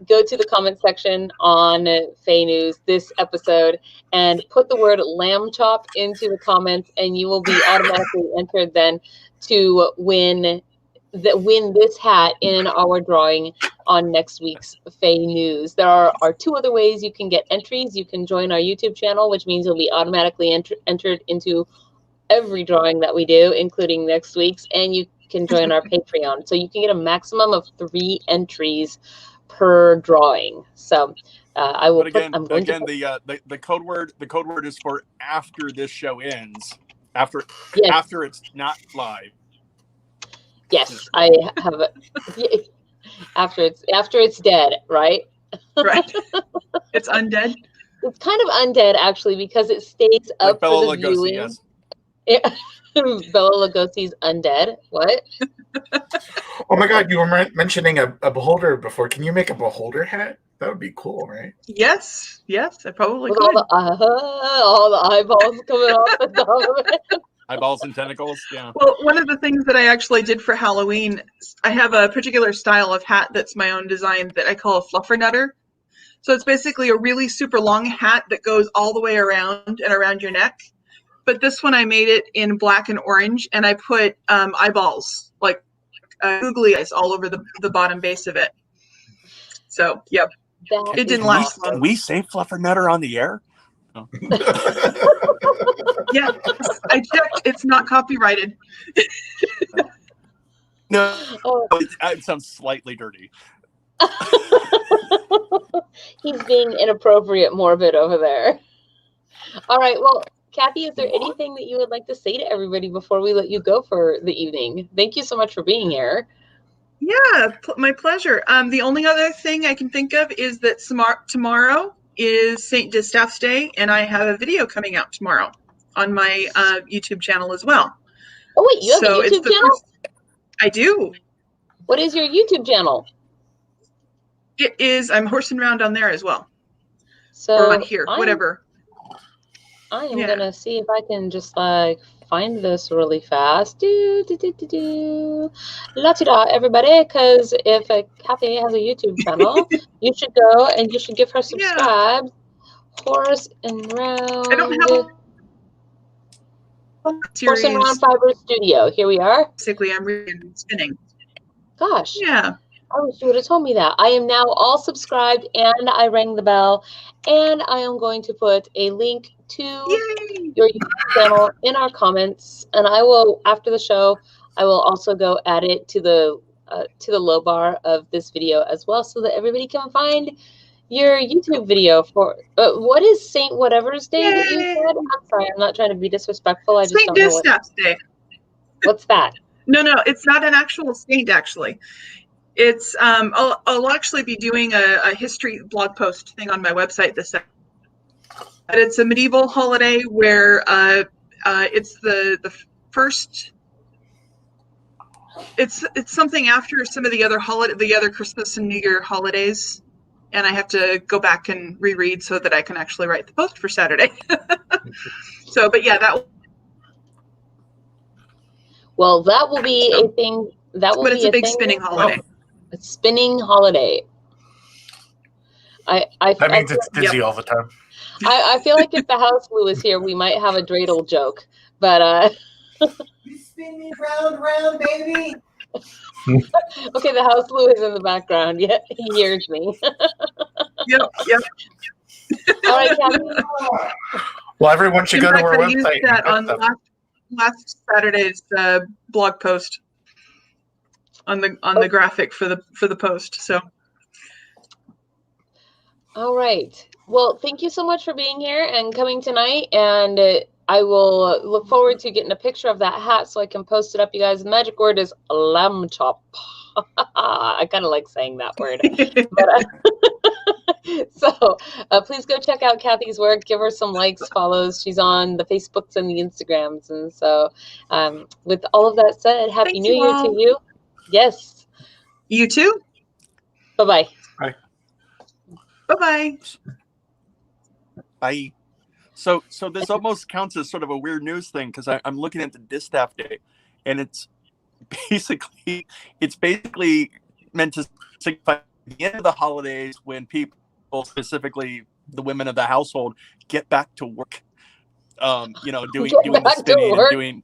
go to the comment section on FAE News this episode and put the word lamb chop into the comments, and you will be automatically entered then to win this hat in our drawing on next week's FAE News. There are 2 other ways you can get entries. You can join our YouTube channel, which means you'll be automatically entered into every drawing that we do, including next week's, and you can join our Patreon. So you can get a maximum of 3 entries per drawing. So I will. The code word is for after this show ends. After it's not live. Yes, I have it. After it's dead, right? Right. It's undead. It's kind of undead actually because it stays Like up Bela for the Lugosi, viewing. yes. Yeah. Bela Lugosi's undead. What? Oh my God, you were mentioning a beholder before. Can you make a beholder hat? That would be cool, right? Yes, yes, I probably With could. all the eyeballs coming off the top of it. Eyeballs and tentacles. Yeah. Well, one of the things that I actually did for Halloween, I have a particular style of hat that's my own design that I call a fluffernutter. So it's basically a really super long hat that goes all the way around and around your neck. But this one I made it in black and orange, and I put eyeballs, like googly eyes, all over the bottom base of it. So, yep, That it didn't is last awesome. long. We say Fluffernutter on the air? Yeah, I checked. It's not copyrighted. No, Oh, it sounds slightly dirty. he's being inappropriate morbid over there. All right. Well, Kathy, is there anything that you would like to say to everybody before we let you go for the evening? Thank you so much for being here. Yeah, my pleasure. The only other thing I can think of is that tomorrow is St. Distaff's Day, and I have a video coming out tomorrow on my YouTube channel as well. Oh, wait, you have So a it's YouTube channel? I do. What is your YouTube channel? It is. I'm horsing around on there as well. So Or on here, whatever. I am Yeah. gonna see if I can just like find this really fast. La-ti-da, everybody, because if Kathy has a YouTube channel, you should go and you should give her subscribe. Horse and Round. I don't have a Horse and Round series. Fiber Studio. Here we are. Basically, I'm reading spinning. Gosh. Yeah. I wish you would have told me that. I am now all subscribed and I rang the bell, and I am going to put a link to Yay! your YouTube channel in our comments, and I will, after the show, I will also go add it to the low bar of this video as well, so that everybody can find your YouTube video for what is Saint Whatever's Day that you Yay! said? I'm sorry, I'm not trying to be disrespectful. I just St. don't know Distaff's Day. what's that. No, it's not an actual saint, actually. It's I'll actually be doing a history blog post thing on my website this Saturday. But it's a medieval holiday where it's the first. It's something after some of the other Christmas and New Year holidays, and I have to go back and reread so that I can actually write the post for Saturday. So, but yeah, that. Well, that will be a thing. That will But be it's a big thing. spinning holiday. A spinning holiday. That means it's dizzy all the time. I feel like if the house Lou is here, we might have a dreidel joke. But You spin me round, baby. okay, the house Lou is in the background. Yeah, he hears me. Yep. All right, Kathy. Well, everyone should In go to fact, our I used website. that on last Saturday's blog post on the graphic for the post. So. All right. Well, thank you so much for being here and coming tonight. And I will look forward to getting a picture of that hat so I can post it up, you guys. The magic word is lamb chop. I kind of like saying that word. But, so please go check out Kathy's work. Give her some likes, follows. She's on the Facebooks and the Instagrams. And so with all of that said, Happy New Year to you. Yes. You too. Bye-bye. Bye. Bye-bye. Bye. So this almost counts as sort of a weird news thing, because I'm looking at the Distaff Day, and it's basically meant to signify the end of the holidays when people, specifically the women of the household, get back to work. Doing the spinning and doing,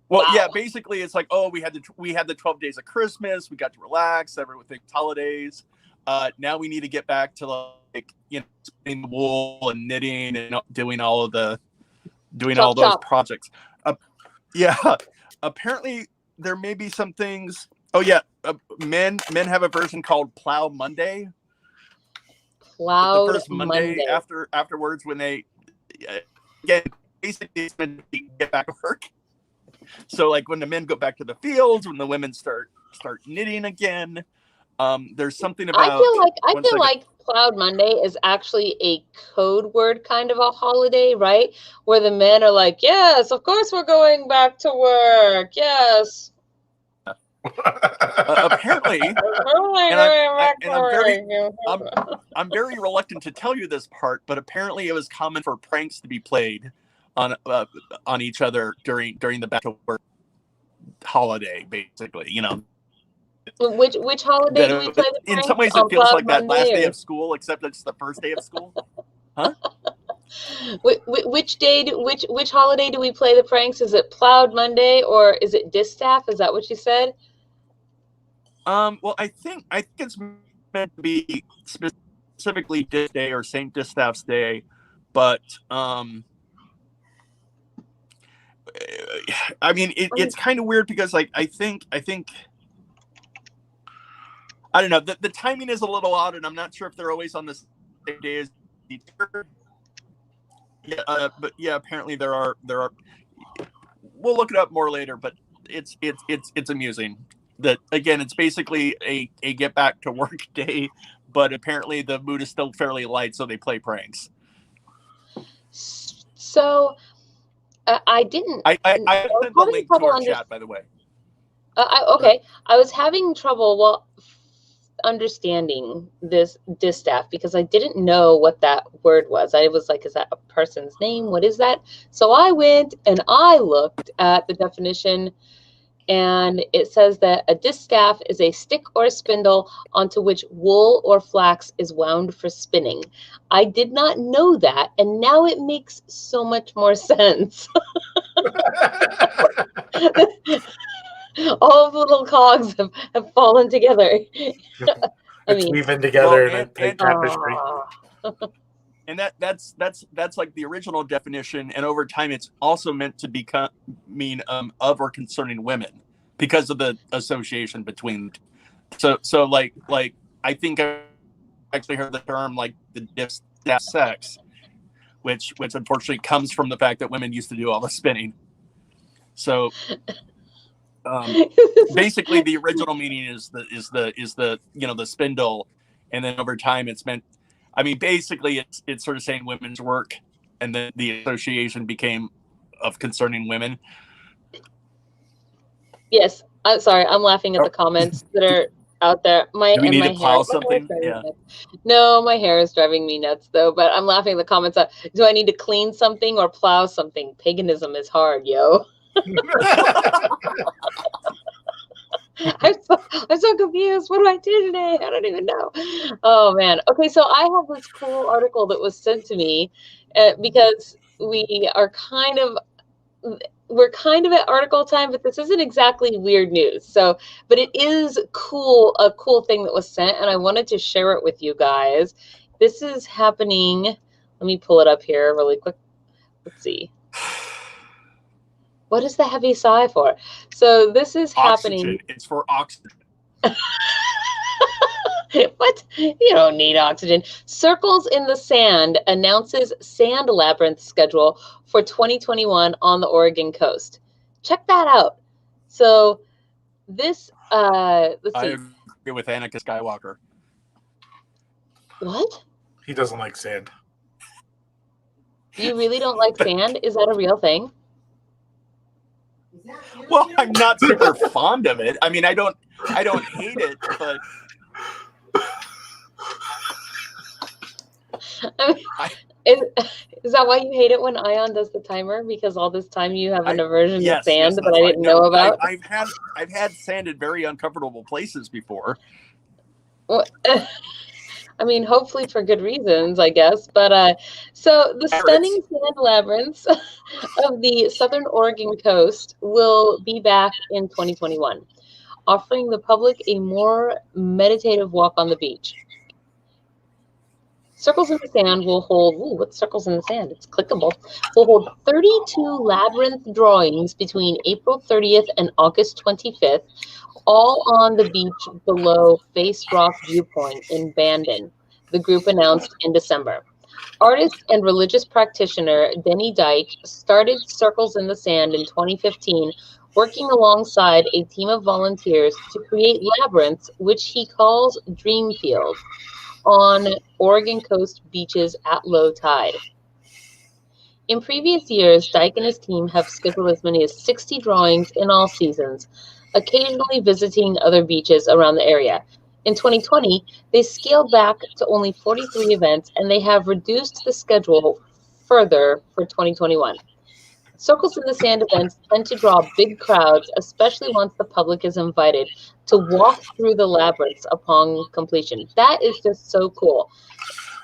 Well, wow. yeah, basically it's like, oh, we had the 12 days of Christmas, we got to relax, everything's holidays. Now we need to get back to spinning wool and knitting and doing all those projects. Yeah, apparently there may be some things. Oh yeah, men have a version called Plow Monday. Cloud The first Monday afterwards, when they basically it's meant to get back to work. So like when the men go back to the fields, when the women start knitting again. There's something I about. feel like Cloud Monday is actually a code word kind of a holiday, right? Where the men are like, yes, of course we're going back to work. Yes. Apparently, I'm very reluctant to tell you this part, but apparently it was common for pranks to be played on each other during the back to work holiday, basically. You know, which holiday do we play the pranks? In some ways, it feels like that last day of school, except it's the first day of school. Huh? Which holiday do we play the pranks? Is it Plowed Monday or is it Distaff? Is that what you said? Well, I think it's meant to be specifically Dis Day or Saint Distaff's Day, but I mean, it's kind of weird because, like, I think I don't know, the timing is a little odd, and I'm not sure if they're always on the same day as each other. Yeah, but yeah, apparently there are. We'll look it up more later, but it's amusing. That again, it's basically a get back to work day, but apparently the mood is still fairly light, so they play pranks. So I didn't. I sent the link to our chat, by the way. Okay, I was having trouble understanding this distaff because I didn't know what that word was. I was like, is that a person's name? What is that? So I went and I looked at the definition. And it says that a distaff is a stick or a spindle onto which wool or flax is wound for spinning. I did not know that, and now it makes so much more sense. All of the little cogs have fallen together. It's weaving together in a tight tapestry. And that's like the original definition, and over time it's also meant to mean of or concerning women because of the association between. So like I think I actually heard the term like the distaff sex, which unfortunately comes from the fact that women used to do all the spinning. So basically the original meaning is the the spindle, and then over time it's meant. I mean, basically, it's sort of saying women's work, and then the association became of concerning women. Yes, I'm sorry. I'm laughing at the comments that are out there. Do we need to plow something? Yeah. No, my hair is driving me nuts, though. But I'm laughing at the comments. Do I need to clean something or plow something? Paganism is hard, yo. I'm so confused. What do I do today? I don't even know. Oh man. Okay, so I have this cool article that was sent to me because we're kind of at article time, but this isn't exactly weird news. So, but it is cool, a cool thing that was sent, and I wanted to share it with you guys. This is happening. Let me pull it up here really quick. Let's see. What is the heavy sigh for? So this is happening. It's for oxygen. What? You don't need oxygen. Circles in the Sand announces sand labyrinth schedule for 2021 on the Oregon coast. Check that out. So this, let's see. I agree with Anakin Skywalker. What? He doesn't like sand. You really don't like sand? Is that a real thing? Well, I'm not super fond of it. I mean, I don't hate it, but I mean, is that why you hate it when Ion does the timer? Because all this time you have an aversion to sand that I didn't know about. I've had sand in very uncomfortable places before. Well, I mean, hopefully for good reasons, I guess. But so the stunning sand labyrinths of the southern Oregon coast will be back in 2021, offering the public a more meditative walk on the beach. Circles in the Sand will hold, what's Circles in the Sand? It's clickable. Will hold 32 labyrinth drawings between April 30th and August 25th, all on the beach below Face Rock Viewpoint in Bandon, the group announced in December. Artist and religious practitioner Denny Dyke started Circles in the Sand in 2015 working alongside a team of volunteers to create labyrinths, which he calls Dreamfield, on Oregon coast beaches at low tide. In previous years, Dyke and his team have scheduled as many as 60 drawings in all seasons, occasionally visiting other beaches around the area. In 2020, they scaled back to only 43 events, and they have reduced the schedule further for 2021. Circles in the Sand events tend to draw big crowds, especially once the public is invited to walk through the labyrinths upon completion. That is just so cool.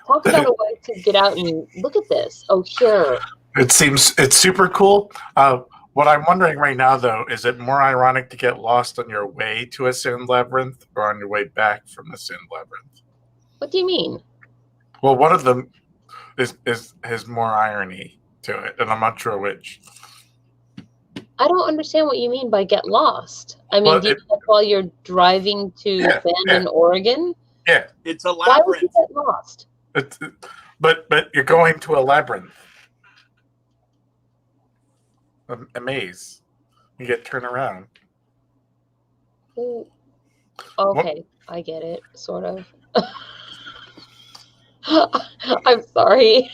Talk about a way to get out and look at this. Oh, here. It's super cool. What I'm wondering right now, though, is it more ironic to get lost on your way to a sand labyrinth or on your way back from the sand labyrinth? What do you mean? Well, one of them has more irony to it, and I'm not sure which. I don't understand what you mean by get lost. I mean, do you think while you're driving to Bend, Oregon? Yeah. It's a Why would you labyrinth. get lost? But you're going to a labyrinth. A maze. You get turned around. Ooh. Okay, I get it, sort of. I'm sorry.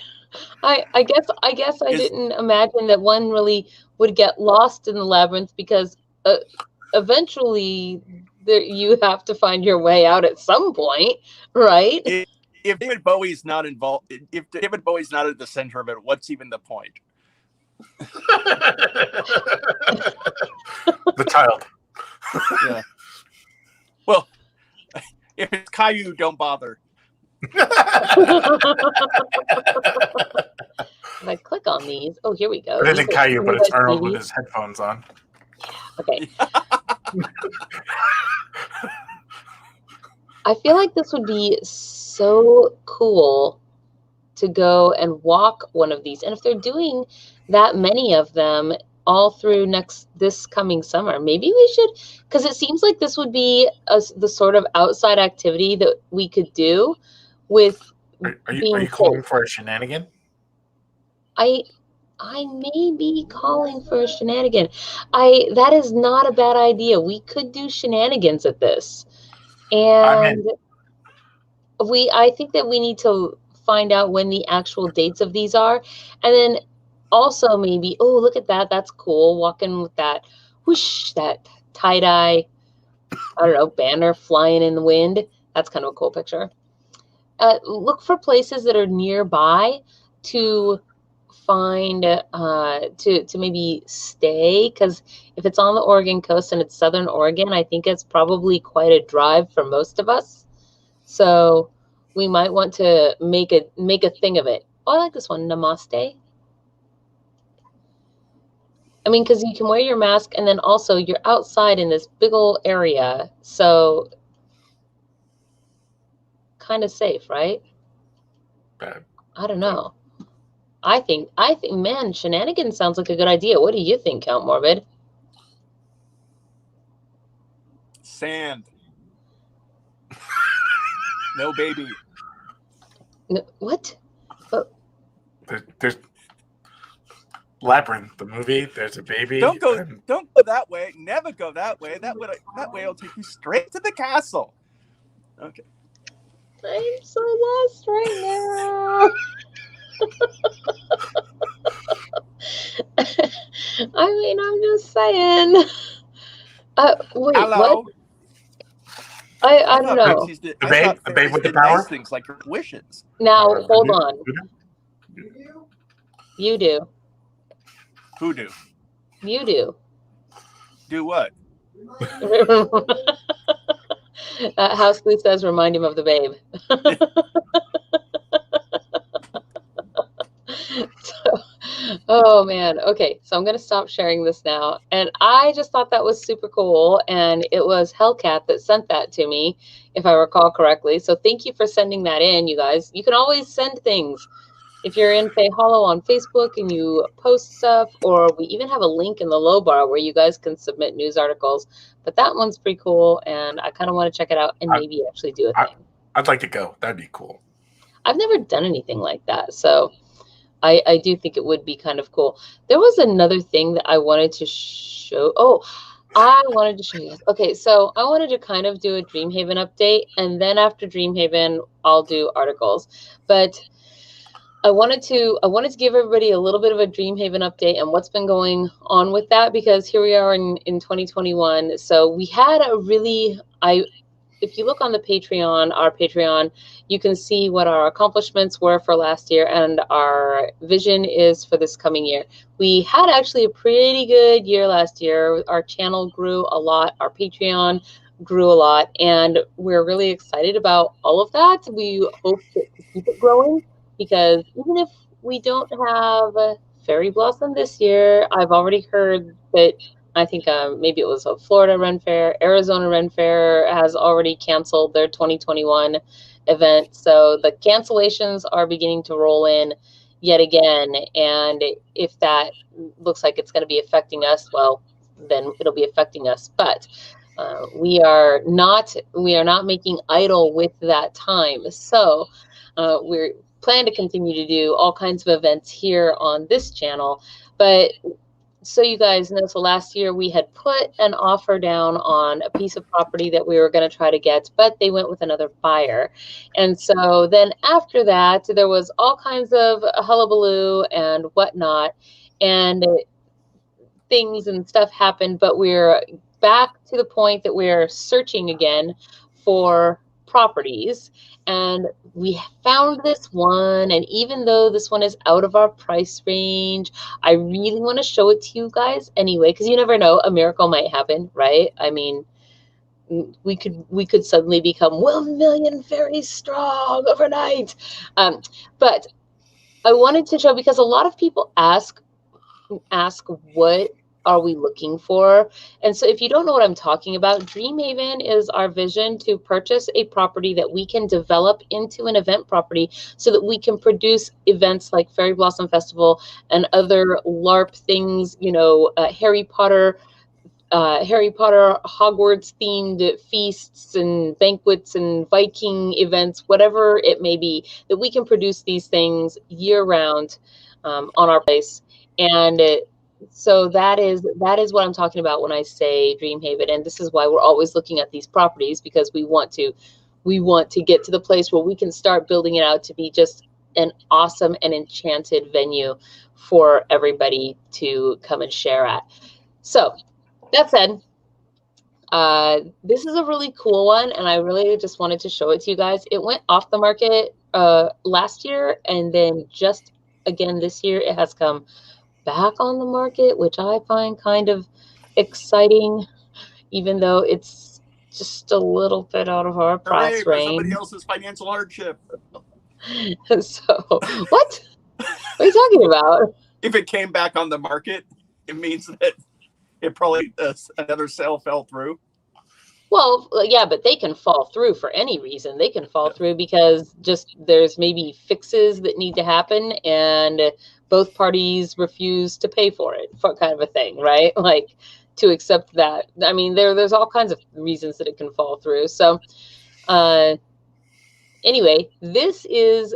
I guess I didn't imagine that one really would get lost in the labyrinth, because eventually you have to find your way out at some point, right? If David Bowie's not involved, if David Bowie's not at the center of it, what's even the point? The child. Yeah. Well, if it's Caillou, don't bother. If I click on these, oh, here we go. It isn't Caillou, but it's Arnold with his headphones on. Okay. I feel like this would be so cool to go and walk one of these. And if they're doing that many of them all through this coming summer, maybe we should, because it seems like this would be the sort of outside activity that we could do with Are you calling for a shenanigan? I may be calling for a shenanigan. That is not a bad idea. We could do shenanigans at this. And I think that we need to find out when the actual dates of these are. And then also maybe, oh, look at that. That's cool. Walking with that whoosh, that tie-dye, I don't know, banner flying in the wind. That's kind of a cool picture. Look for places that are nearby to find, to maybe stay. Because if it's on the Oregon coast and it's Southern Oregon, I think it's probably quite a drive for most of us. So we might want to make a thing of it. Oh, I like this one, Namaste. I mean, because you can wear your mask, and then also you're outside in this big old area, so kind of safe, right? I don't know. I think, man, shenanigans sounds like a good idea. What do you think, Count Morbid? Sand. No baby. No, what? There's Labyrinth, the movie. There's a baby. Don't go that way. Never go that way. That way will take you straight to the castle. Okay. I'm so lost right now. I mean, I'm just saying. Wait, Hello. what? I don't know. The babe with the power? Nice things like your wishes. Now, hold on. You do. Who do? You do. Do what? House Blue says, remind him of the babe. Oh man. Okay, so I'm gonna stop sharing this now. And I just thought that was super cool, and it was Hellcat that sent that to me, if I recall correctly. So thank you for sending that in, you guys. You can always send things if you're in Faye Hollow on Facebook and you post stuff, or we even have a link in the low bar where you guys can submit news articles. But that one's pretty cool, and I kind of want to check it out and maybe actually do a thing. I'd like to go. That'd be cool. I've never done anything like that, so I do think it would be kind of cool. There was another thing that I wanted to show. Oh, I wanted to show you guys. Okay, so I wanted to kind of do a Dreamhaven update, and then after Dreamhaven, I'll do articles. But I wanted to give everybody a little bit of a Dreamhaven update and what's been going on with that, because here we are in 2021. So we had a really, if you look on the Patreon, our Patreon, you can see what our accomplishments were for last year and our vision is for this coming year. We had actually a pretty good year last year. Our channel grew a lot. Our Patreon grew a lot, and we're really excited about all of that. We hope to keep it growing, because even if we don't have Fairy Blossom this year, I've already heard that, I think maybe it was a Florida Ren Fair, Arizona Ren Fair has already canceled their 2021 event. So the cancellations are beginning to roll in yet again. And if that looks like it's going to be affecting us, well, then it'll be affecting us. But we are not making idle with that time. So we're plan to continue to do all kinds of events here on this channel. But so you guys know, so last year we had put an offer down on a piece of property that we were going to try to get, but they went with another buyer. And so then after that, there was all kinds of hullabaloo and whatnot, and things and stuff happened, but we're back to the point that we're searching again for properties, and we found this one. And even though this one is out of our price range, I really want to show it to you guys anyway, because you never know, a miracle might happen, right? I mean, we could suddenly become 1 million very strong overnight. But I wanted to show, because a lot of people ask what are we looking for? And so if you don't know what I'm talking about, Dreamhaven is our vision to purchase a property that we can develop into an event property so that we can produce events like Fairy Blossom Festival and other LARP things, you know, Harry Potter Hogwarts themed feasts and banquets and Viking events, whatever it may be, that we can produce these things year round on our place. And so that is what I'm talking about when I say Dreamhaven. And this is why we're always looking at these properties, because we want to get to the place where we can start building it out to be just an awesome and enchanted venue for everybody to come and share at. So that said, this is a really cool one, and I really just wanted to show it to you guys. It went off the market last year, and then just again this year it has come back on the market, which I find kind of exciting, even though it's just a little bit out of our price range. Somebody else's financial hardship. So what are you talking about? If it came back on the market, it means that it probably another sale fell through. Well, yeah, but they can fall through for any reason. They can fall through because just there's maybe fixes that need to happen and both parties refuse to pay for it, for kind of a thing, right? Like, to accept that. I mean, there's all kinds of reasons that it can fall through. So anyway, this is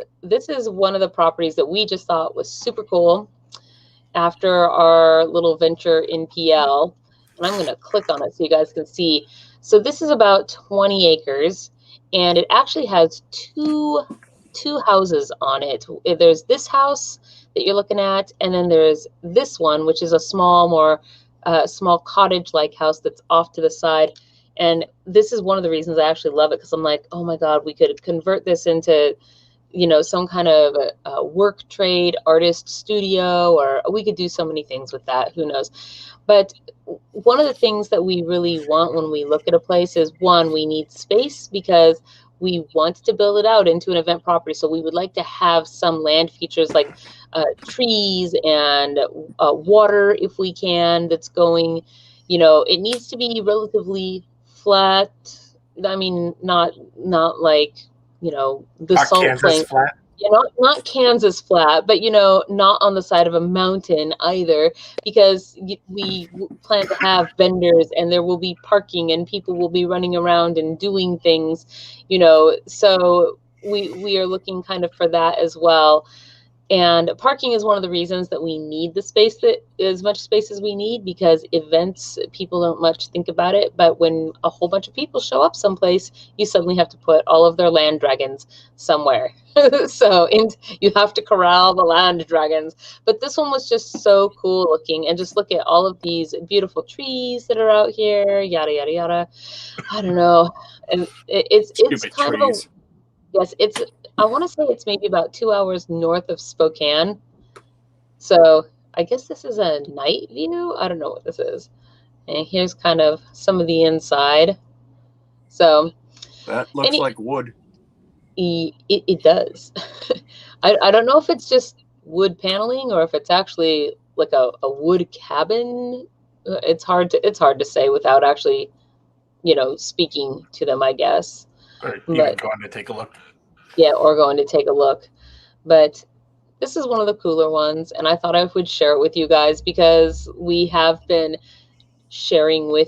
one of the properties that we just thought was super cool after our little venture in PL. And I'm going to click on it so you guys can see. So this is about 20 acres, and it actually has two houses on it. There's this house that you're looking at, and then there's this one, which is a small cottage-like house that's off to the side. And this is one of the reasons I actually love it, because I'm like, oh my God, we could convert this into, you know, some kind of a work trade artist studio, or we could do so many things with that. Who knows? But one of the things that we really want when we look at a place is, one, we need space, because we want to build it out into an event property. So we would like to have some land features like trees and water, if we can, that's going, you know, it needs to be relatively flat. I mean, not like, you know, the salt plain. Flat. You know, not Kansas flat, but, you know, not on the side of a mountain either, because we plan to have vendors and there will be parking and people will be running around and doing things, you know, so we are looking kind of for that as well. And parking is one of the reasons that we need the space, that as much space as we need, because events, people don't much think about it. But when a whole bunch of people show up someplace, you suddenly have to put all of their land dragons somewhere. So you have to corral the land dragons. But this one was just so cool looking. And just look at all of these beautiful trees that are out here, yada, yada, yada. I don't know. And it's kind of a, yes, I want to say it's maybe about 2 hours north of Spokane. So I guess this is a night view. I don't know what this is. And here's kind of some of the inside. So that looks like wood. It does. I don't know if it's just wood paneling or if it's actually like a wood cabin. It's hard to say without actually, speaking to them, I guess. Or even going to take a look. Yeah, or going to take a look. But this is one of the cooler ones, and I thought I would share it with you guys because we have been sharing on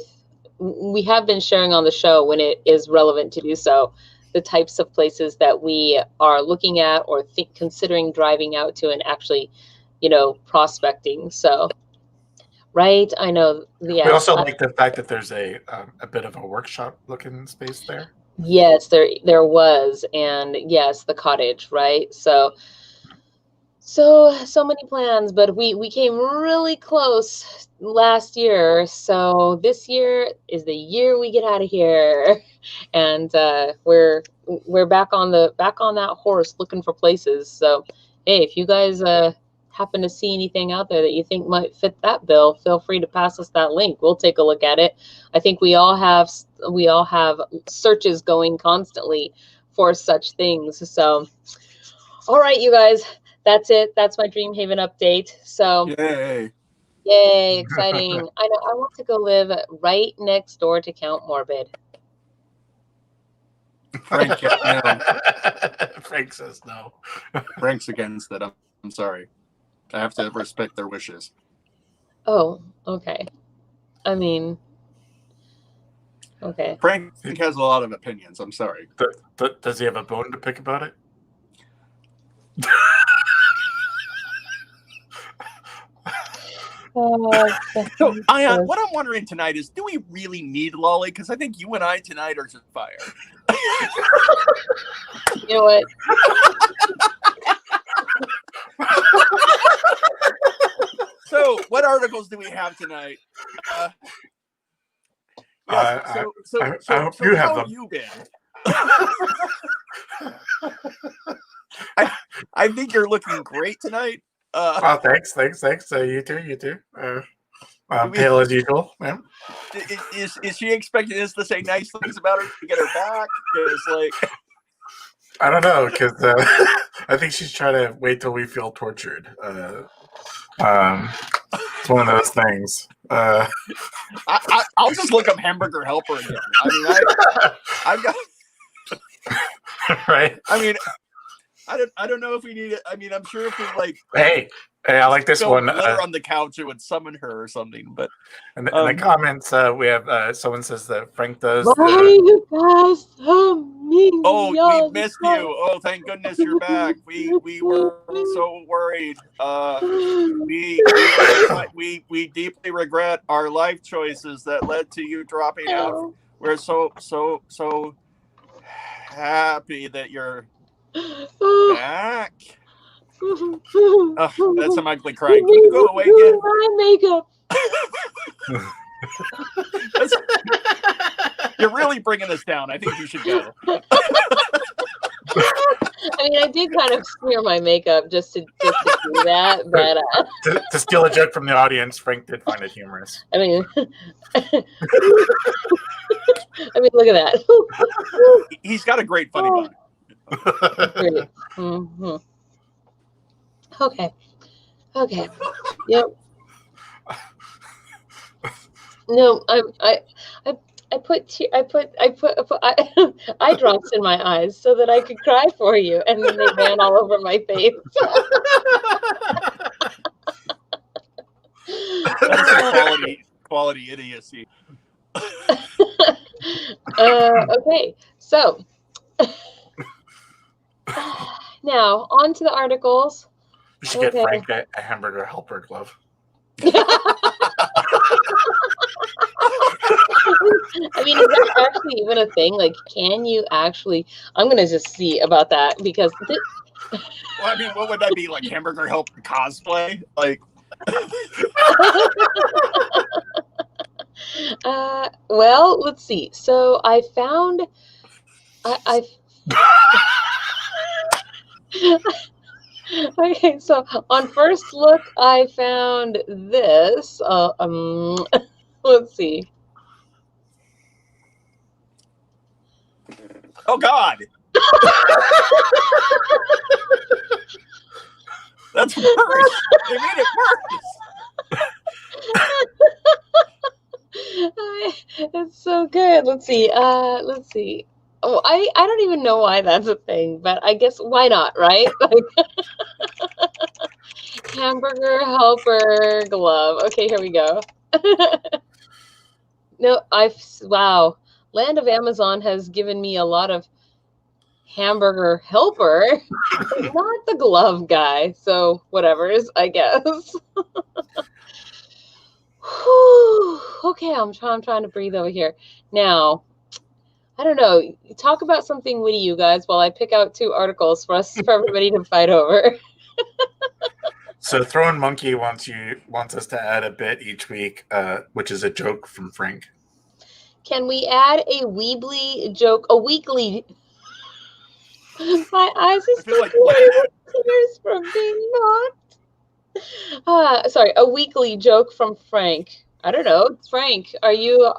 the show when it is relevant to do so, the types of places that we are looking at or considering driving out to and actually, prospecting. So, right, I know. Yeah. We also like the fact that there's a bit of a workshop looking space there. Yes, there was, and yes, the cottage, right? So many plans, but we came really close last year. So this year is the year we get out of here, and we're back on that horse looking for places. So hey, if you guys happen to see anything out there that you think might fit that bill, feel free to pass us that link. We'll take a look at it. I think we all have searches going constantly for such things. So, all right, you guys, that's it. That's my Dreamhaven update. So, yay, exciting! I know I want to go live right next door to Count Morbid. Frank, no. Frank says no. Frank's against it. I'm sorry. I have to respect their wishes. Oh, okay. I mean, okay. Frank has a lot of opinions. I'm sorry. Does he have a bone to pick about it? So, Ion, what I'm wondering tonight is, do we really need Lolly? Because I think you and I tonight are just fire. You know what? So, what articles do we have tonight? I hope you have them. You been? I think you're looking great tonight. Thanks. You too. Pale as usual, ma'am. Is she expecting us to say nice things about her to get her back? Because I don't know, because I think she's trying to wait till we feel tortured. It's one of those things. I'll just look up Hamburger Helper again. I mean, I've got right. I mean, I don't know if we need it. I mean, I'm sure if we Hey, I like this one. Let her on the couch, it would summon her or something. But in the comments, we have someone says that Frank does. Why you guys me? Oh, we missed you. Oh, thank goodness you're back. We were so worried. We deeply regret our life choices that led to you dropping out. We're so happy that you're back. Oh, that's some ugly crying. Can you go away again? My makeup. You're really bringing us down. I think you should go. I mean, I did kind of smear my makeup just to do that, but to steal a joke from the audience, Frank did find it humorous. I mean, look at that. He's got a great funny bone. Mm-hmm. Okay. Yep. No, I put eye drops in my eyes so that I could cry for you, and then they ran all over my face. That's quality idiocy. Okay, so now on to the articles. We should get Okay. Frank a hamburger helper glove. I mean, is that actually even a thing? Like, can you actually? I'm gonna just see about that because. Well, I mean, what would that be, like hamburger helper cosplay? Like, Well, let's see. So I found. I Okay, so on first look, I found this. Let's see. oh God, that's worse. They made it worse. It's so good. Let's see. Let's see. Oh, I don't even know why that's a thing, but I guess why not, right? Like hamburger helper glove. Okay, here we go. No, wow. Land of Amazon has given me a lot of hamburger helper, not the glove guy. So whatever's, I guess. Whew. Okay, I'm trying to breathe over here. Now, I don't know. Talk about something witty, you guys, while I pick out 2 articles for everybody to fight over. So Throwing Monkey wants us to add a bit each week, which is a joke from Frank. Can we add a weebly joke, a weekly? My eyes are feel like- tears from being mocked. Sorry, a weekly joke from Frank. I don't know, Frank. Are you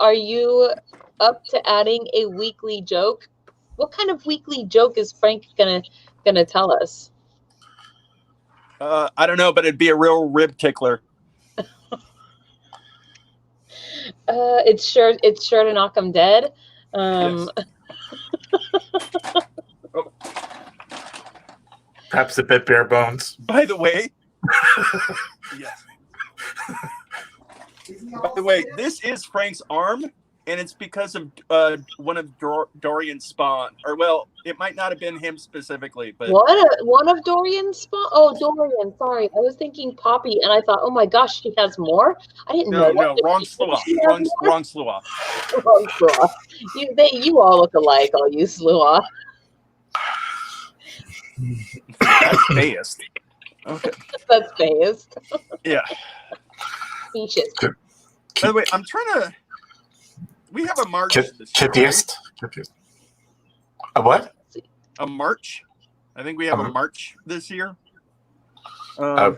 up to adding a weekly joke? What kind of weekly joke is Frank gonna tell us? I don't know, but it'd be a real rib tickler. It's sure to knock him dead. Yes. Perhaps a bit bare bones. By the way, yes. By the way, this is Frank's arm, and it's because of one of Dorian's spawn. Or, well, it might not have been him specifically, but One of Dorian's spawn? Oh, Dorian. Sorry, I was thinking Poppy, and I thought, oh my gosh, she has more. I didn't know. no, wrong slew off. Wrong slew off. Wrong slew off. You all look alike. All you slew off. That's based. Okay. That's based. Yeah. Speeches. By the way, I'm trying to. We have a march. this year, Kittiest. A what? right? A march. I think we have a march this year. Yeah,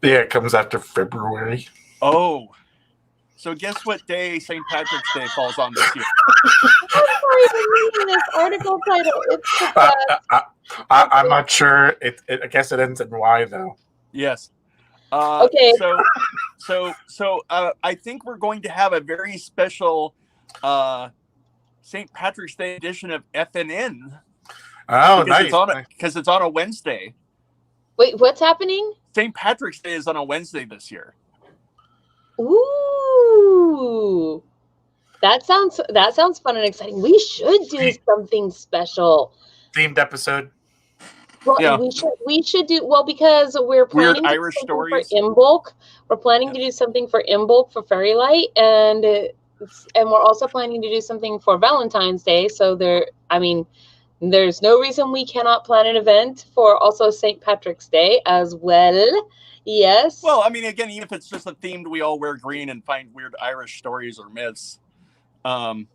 it comes after February. Oh. So guess what day St. Patrick's Day falls on this year? I'm sorry for reading this article title. It's the best. I'm not sure. I guess it ends in Y though. Yes. Okay. So I think we're going to have a very special St. Patrick's Day edition of FNN. Oh, because nice. Because it's on a Wednesday. Wait, what's happening? St. Patrick's Day is on a Wednesday this year. Ooh, that sounds fun and exciting. We should do something special. Themed episode. Well, Yeah. we should do well because we're planning Weird to Irish do something stories. for Imbolc. We're planning to do something for Imbolc for Fairylight, and we're also planning to do something for Valentine's Day. So there's no reason we cannot plan an event for also St. Patrick's Day as well. Yes. Well, I mean, again, even if it's just a themed, we all wear green and find weird Irish stories or myths. Well,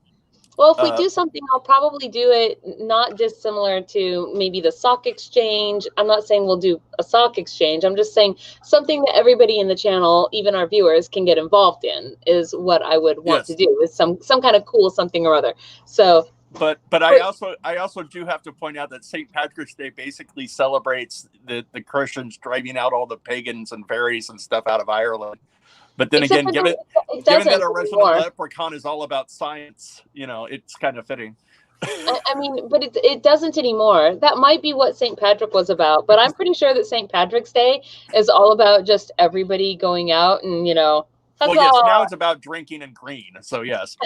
if we do something, I'll probably do it not dissimilar to maybe the sock exchange. I'm not saying we'll do a sock exchange. I'm just saying something that everybody in the channel, even our viewers, can get involved in is what I would want to do, is some kind of cool something or other. So, but I also do have to point out that St. Patrick's Day basically celebrates the Christians driving out all the pagans and fairies and stuff out of Ireland. But then except again, for given that our anymore. resident leprechaun is all about science, it's kind of fitting. I mean, but it doesn't anymore. That might be what St. Patrick was about, but I'm pretty sure that St. Patrick's Day is all about just everybody going out and, well, yes, now it's about drinking and green. So yes,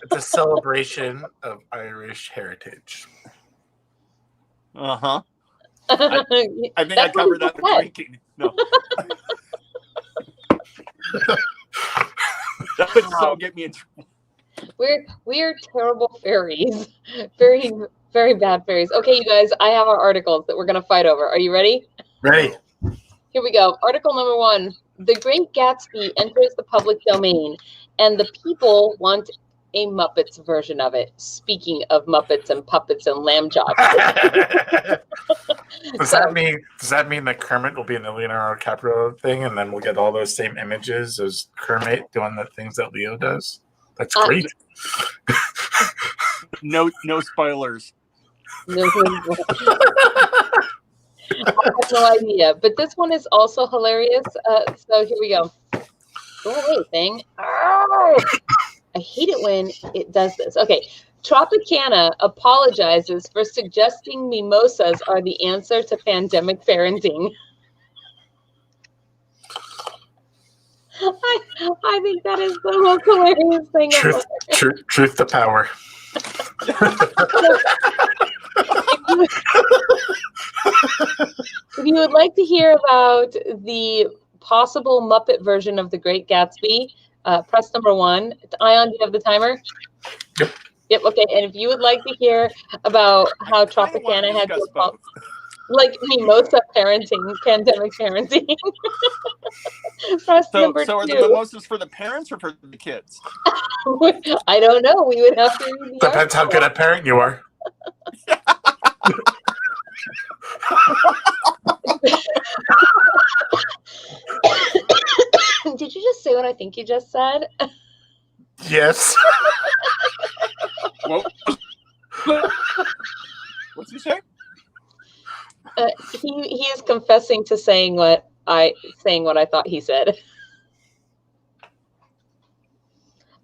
It's a celebration of Irish heritage. uh-huh. I think I That's what covered he that with said. drinking. No. That would so get me in trouble. We are terrible fairies. Very, very bad fairies. Okay, you guys, I have our articles that we're going to fight over. Are you ready? Ready. Here we go. Article number 1. The Great Gatsby enters the public domain, and the people want a Muppets version of it. Speaking of Muppets and puppets and lamb chops. Does that mean that Kermit will be in the Leonardo DiCaprio thing, and then we'll get all those same images as Kermit doing the things that Leo does? That's great. No spoilers. No, I have no idea, but this one is also hilarious. So here we go. Go away, thing. Oh, I hate it when it does this. Okay. Tropicana apologizes for suggesting mimosas are the answer to pandemic parenting. I think that is the most hilarious thing ever. Truth to power. If you would like to hear about the possible Muppet version of The Great Gatsby, press number 1. Ion, do you have the timer? Yep. Okay. And if you would like to hear about how Tropicana had to like mimosa parenting, pandemic parenting, press number 2. So are the mimosas for the parents or for the kids? I don't know. We would have to read the Depends how good a parent you are. Did you just say what I think you just said? Yes. What's he say? He is confessing to saying what I thought he said.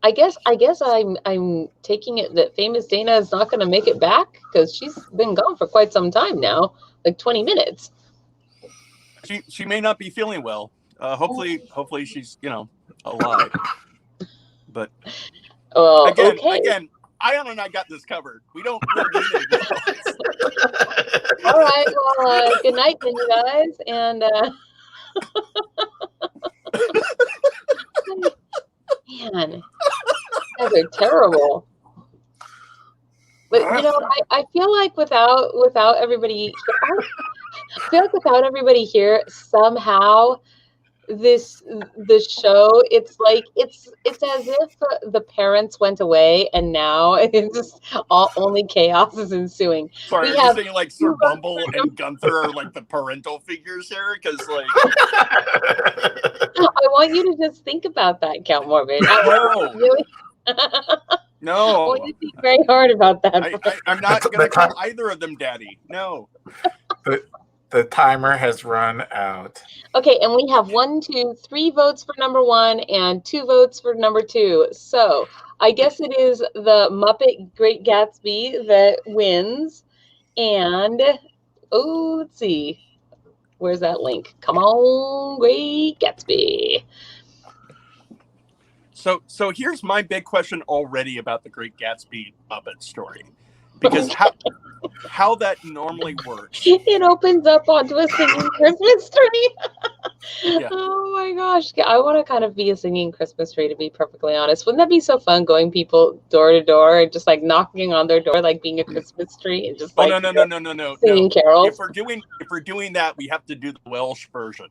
I guess I'm taking it that famous Dana is not going to make it back because she's been gone for quite some time now, like 20 minutes. She may not be feeling well. Hopefully she's alive. But again, Ion and I got this covered. We don't really need it. All right. Well, good night, then, you guys, and man, you guys are terrible. But I feel like without everybody, here, somehow the show, it's like it's as if the parents went away and now it's just only chaos is ensuing. Sorry, are you saying like Sir Bumble and Gunther are like the parental figures here? Because like I want you to just think about that, Count Morbid. No. Really? No. I want you to think very hard about that. I'm not going to call either of them daddy. No. The timer has run out. Okay, and we have 3 votes for number 1 and 2 votes for number 2. So I guess it is the Muppet Great Gatsby that wins. And let's see. Where's that link? Come on, Great Gatsby. So here's my big question already about the Great Gatsby Muppet story. Because how that normally works. It opens up onto a singing Christmas tree. Yeah. Oh my gosh. I want to kind of be a singing Christmas tree, to be perfectly honest. Wouldn't that be so fun, going people door to door and just like knocking on their door, like being a Christmas tree and just like no. Singing carols. If we're doing that, we have to do the Welsh version.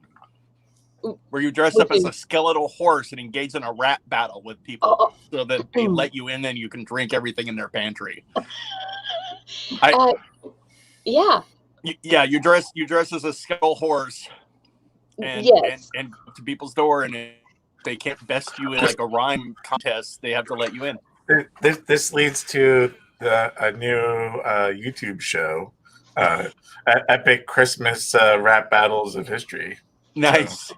Where you dress up as a skeletal horse and engage in a rap battle with people so that they let you in and you can drink everything in their pantry. Yeah. You dress as a skeletal horse and go to people's door, and if they can't best you in like a rhyme contest, they have to let you in. This leads to a new YouTube show, Epic Christmas Rap Battles of History. Nice.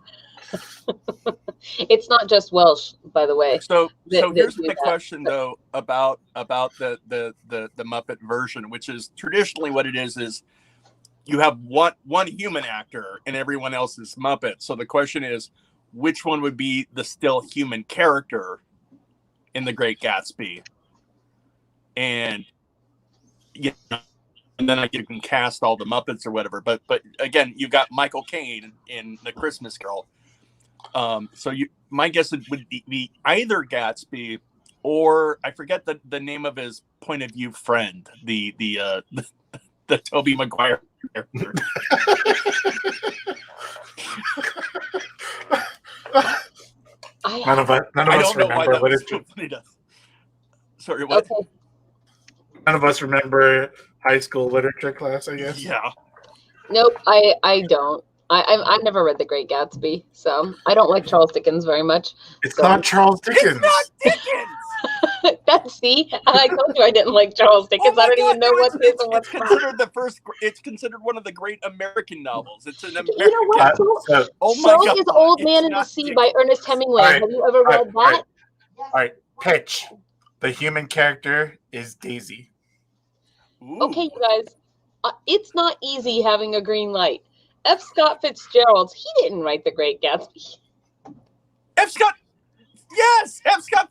It's not just Welsh, by the way. So here's the question though about the Muppet version, which is traditionally what it is you have one human actor and everyone else is Muppet. So the question is, which one would be the still human character in The Great Gatsby? And and then you can cast all the Muppets or whatever. But again, you've got Michael Caine in The Christmas Carol. So my guess would be either Gatsby or I forget the name of his point of view friend, the Tobey Maguire character. None of us remember literature. Sorry, what? Okay. None of us remember high school literature class, I guess. Yeah. Nope, I don't. I never read The Great Gatsby, so I don't like Charles Dickens very much. It's not Charles Dickens. It's not Dickens. See, I told you I didn't like Charles Dickens. I don't even know what this and what's considered the first. It's considered one of the great American novels. It's an American. You know what? Oh my God! So is Old Man in the Sea Dickens. by Ernest Hemingway. Right. Have you ever read that? All right, pitch. The human character is Daisy. Ooh. Okay, you guys, it's not easy having a green light. F. Scott Fitzgerald, he didn't write The Great Gatsby. F. Scott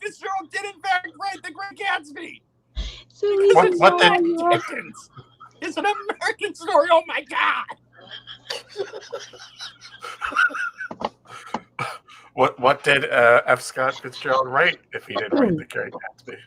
Fitzgerald did in fact write The Great Gatsby. So What did Dickens? It's an American story. Oh my God! What did F. Scott Fitzgerald write if he didn't write The Great Gatsby?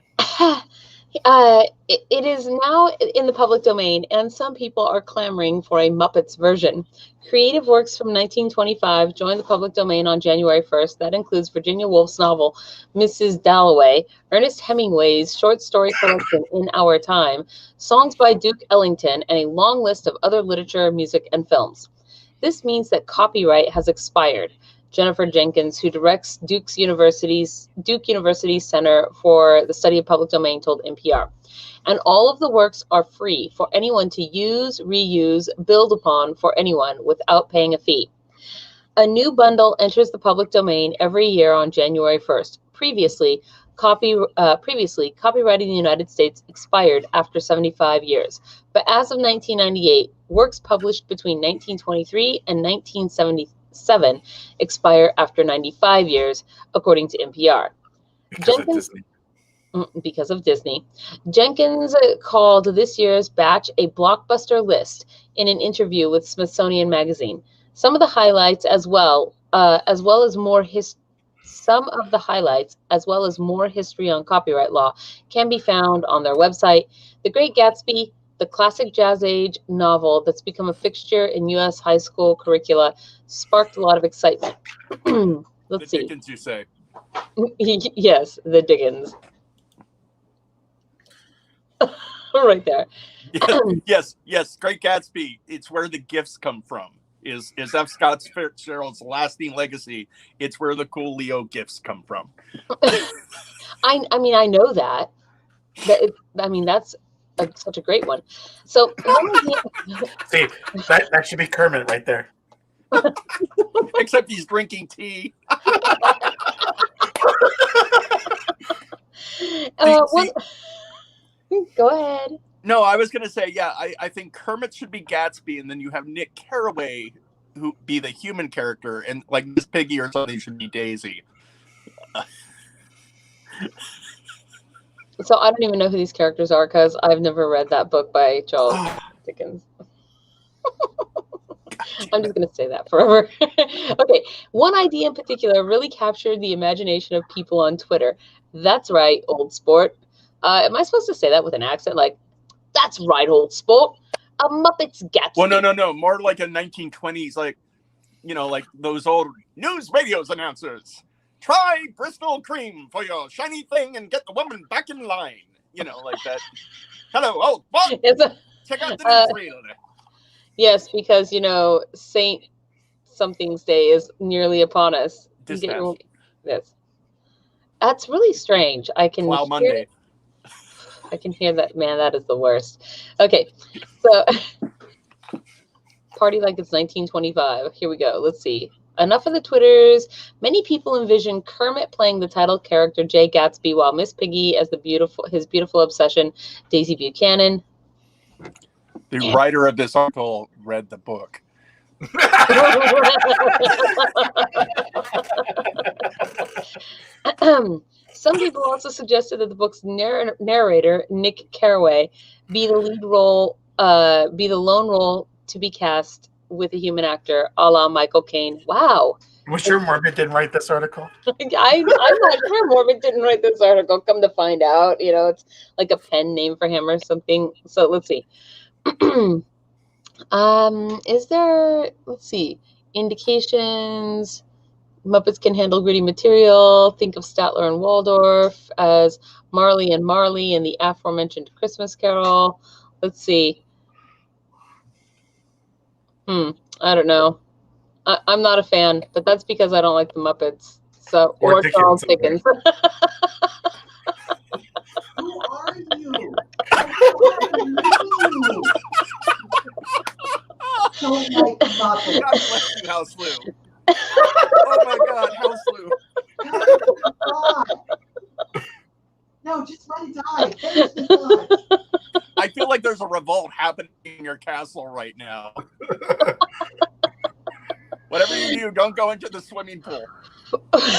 It is now in the public domain, and some people are clamoring for a Muppets version. Creative Works from 1925 joined the public domain on January 1st. That includes Virginia Woolf's novel, Mrs. Dalloway, Ernest Hemingway's short story collection, In Our Time, songs by Duke Ellington, and a long list of other literature, music, and films. This means that copyright has expired. Jennifer Jenkins, who directs Duke University's Center for the Study of Public Domain, told NPR. And all of the works are free for anyone to use, reuse, build upon for anyone without paying a fee. A new bundle enters the public domain every year on January 1st. Previously, copyright in the United States expired after 75 years. But as of 1998, works published between 1923 and 1977 expire after 95 years, according to NPR. Because of Disney. Jenkins called this year's batch a blockbuster list in an interview with Smithsonian Magazine. Some of the highlights, as well as more history on copyright law, can be found on their website. The Great Gatsby, the classic Jazz Age novel that's become a fixture in U.S. high school curricula, sparked a lot of excitement. Let's see. Dickens, you say? Yes, the Dickens. Right there. Yes. Great Gatsby. It's where the gifts come from. Is F. Scott Fitzgerald's lasting legacy? It's where the cool Leo gifts come from. I mean, I know that. That's such a great one. So, see, that should be Kermit right there. Except he's drinking tea. Go ahead. No, I was going to say, yeah, I think Kermit should be Gatsby, and then you have Nick Carraway who be the human character, and like Miss Piggy or something should be Daisy. So I don't even know who these characters are because I've never read that book by Charles Dickens. I'm just going to say that forever. Okay, one idea in particular really captured the imagination of people on Twitter. That's right, old sport. Am I supposed to say that with an accent? Like, that's right, old sport. A Muppets Gatsby. Well, no. More like a 1920s, like those old news radios announcers. Try Bristol cream for your shiny thing and get the woman back in line. Like that. Hello, old sport. Check out the news radio. Yes, because Saint Something's Day is nearly upon us. Yes. That's really strange. I can Plow Monday. I can hear that. Man, that is the worst. Okay, so party like it's 1925. Here we go. Let's see. Enough of the Twitters. Many people envision Kermit playing the title character Jay Gatsby, while Miss Piggy as his beautiful obsession, Daisy Buchanan. The writer of this article read the book. Some people also suggested that the book's narrator, Nick Carraway, be the lead role be the lone role to be cast with a human actor, a la Michael Caine. Wow. I'm sure Morbid didn't write this article. I'm not sure Morbid didn't write this article. Come to find out, it's like a pen name for him or something. So let's see. Is there, let's see, indications? Muppets can handle gritty material. Think of Statler and Waldorf as Marley and Marley in the aforementioned Christmas Carol. Let's see. I don't know. I'm not a fan, but that's because I don't like the Muppets. So or Charles Dickens. Who are you? Don't like the Muppets. God bless you, House Lou. Oh my God, House Lou. No, just let it die. Finish the thought. I feel like there's a revolt happening in your castle right now. Whatever you do, don't go into the swimming pool. Again,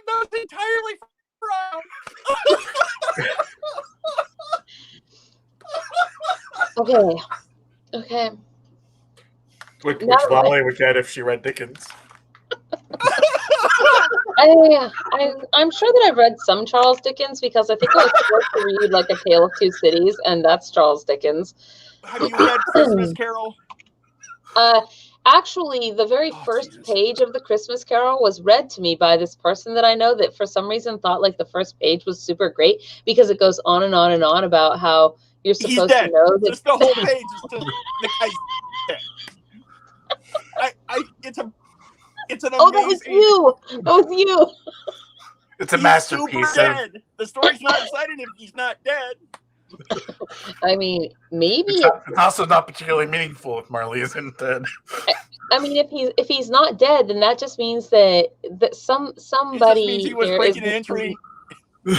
that was entirely wrong. Okay. Which Wally would get if she read Dickens. I'm sure that I've read some Charles Dickens because I think I was supposed to read like A Tale of Two Cities, and that's Charles Dickens. Have you read Christmas Carol? Actually, the very first page of the Christmas Carol was read to me by this person that I know that for some reason thought like the first page was super great because it goes on and on and on about how you're supposed to know that just the whole page is just the guy's dead. It's an amazing. Oh, that was you. That was you. It's a masterpiece. The story's not exciting if he's not dead. I mean, maybe it's also not particularly meaningful if Marley isn't dead. I mean, if he's not dead, then that just means that somebody It just means he was breaking an entry. They're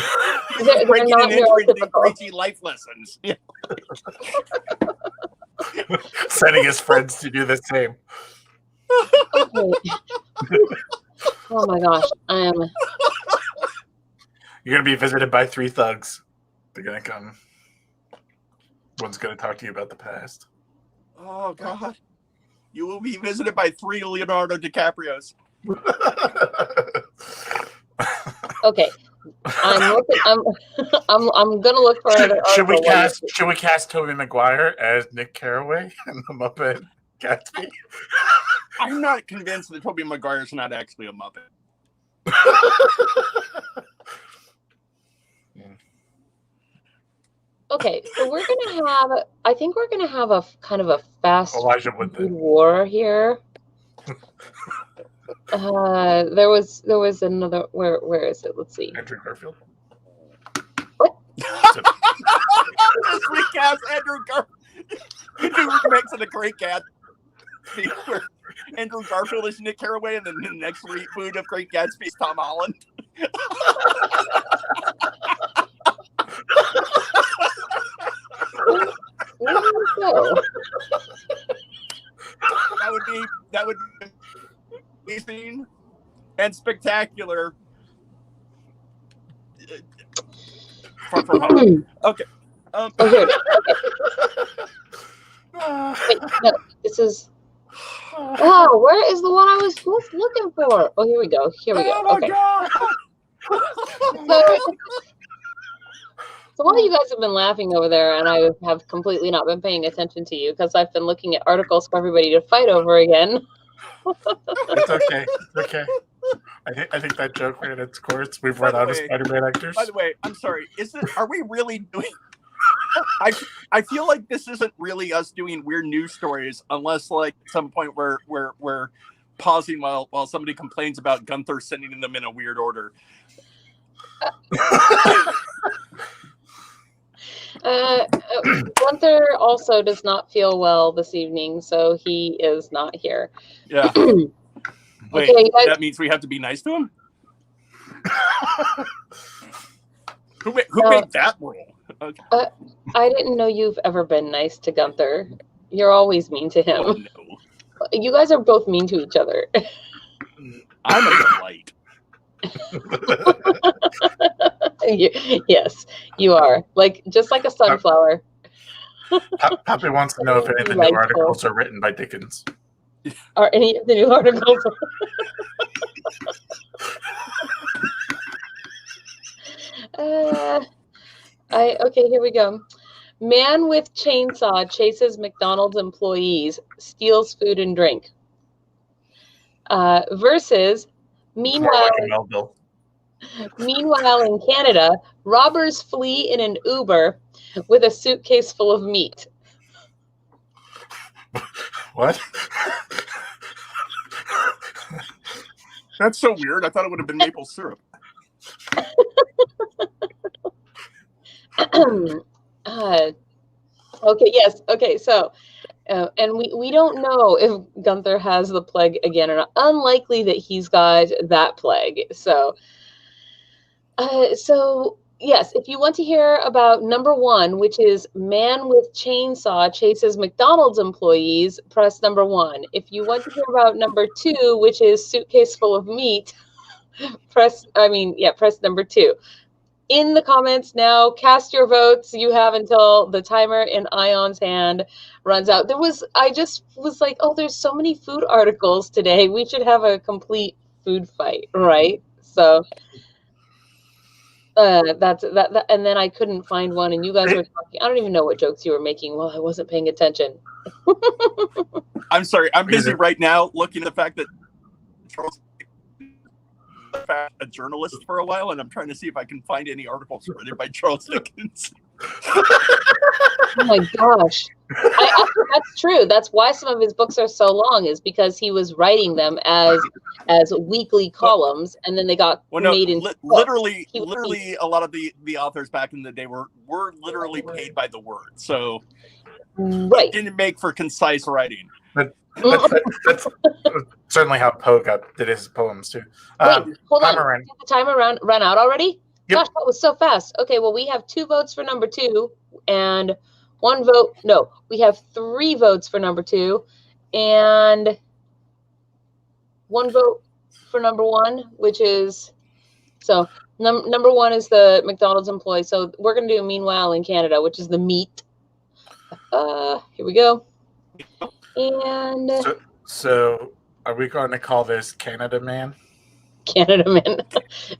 not neurotypical. Preaching life lessons. Yeah. Sending his friends to do the same. Okay. Oh my gosh, You're gonna be visited by 3 thugs. They're gonna come. One's gonna talk to you about the past. Oh God! You will be visited by 3 Leonardo DiCaprios. Okay. I'm gonna look for another. Should we cast Tobey Maguire as Nick Carraway in the Muppet Gatsby? I'm not convinced that Tobey Maguire's not actually a Muppet. Okay, so I think we're gonna have a kind of a fast war here. There was another. Where is it? Let's see. Andrew Garfield. What? Just recast Andrew Garfield. Who makes it a great Gatsby? Where Andrew Garfield is Nick Carraway, and then the next reboot of Great Gatsby is Tom Holland. That would be amazing and spectacular. Far from home. Okay. Okay. Wait, no, this is. Oh, where is the one I was looking for? Oh, here we go. Oh my God. So while you guys have been laughing over there, and I have completely not been paying attention to you because I've been looking at articles for everybody to fight over again. It's okay. It's okay. I think that joke ran its course. We've run out of Spider-Man actors. By the way, I'm sorry. Are we really doing? I feel like this isn't really us doing weird news stories, unless like at some point we're pausing while somebody complains about Gunther sending them in a weird order. Gunther also does not feel well this evening, so he is not here. Yeah. Wait, okay, guys. That means we have to be nice to him? Who made that rule? Okay. I didn't know you've ever been nice to Gunther. You're always mean to him. Oh, no. You guys are both mean to each other. I'm a delight. Yes, you are. Just like a sunflower. Poppy wants to know if any of the new articles are written by Dickens. Are any of the new articles? Okay, here we go. Man with chainsaw chases McDonald's employees, steals food and drink. Versus, meanwhile in Canada, robbers flee in an Uber with a suitcase full of meat. What? That's so weird. I thought it would have been maple syrup. Okay, yes. Okay, so, and we don't know if Gunther has the plague again or not. Unlikely that he's got that plague. So yes, if you want to hear about number 1, which is man with chainsaw chases McDonald's employees, press number 1. If you want to hear about number 2, which is suitcase full of meat, press number 2. In the comments now, cast your votes. You have until the timer in Ion's hand runs out. I just was like, oh, there's so many food articles today. We should have a complete food fight, right? So that's that. And then I couldn't find one, and you guys were talking. I don't even know what jokes you were making while I wasn't paying attention. I'm sorry. I'm busy right now looking at the fact that Charles a journalist for a while, and I'm trying to see if I can find any articles written by Charles Dickens. Oh my gosh. That's true. That's why some of his books are so long, is because he was writing them as weekly columns, and then they got made into literally a lot of the authors back in the day were literally paid by the word, so right. Didn't make for concise writing. That's certainly how Poe did his poems too. Wait, hold on. Did the timer run out already? Yep. Gosh, that was so fast. Okay, well, we have 2 votes for number 2 and 1 vote. No, we have 3 votes for number 2 and 1 vote for number 1, which is number 1 is the McDonald's employee. So we're gonna do meanwhile in Canada, which is the meat. Here we go. And so are we going to call this Canada Man? Canada Man.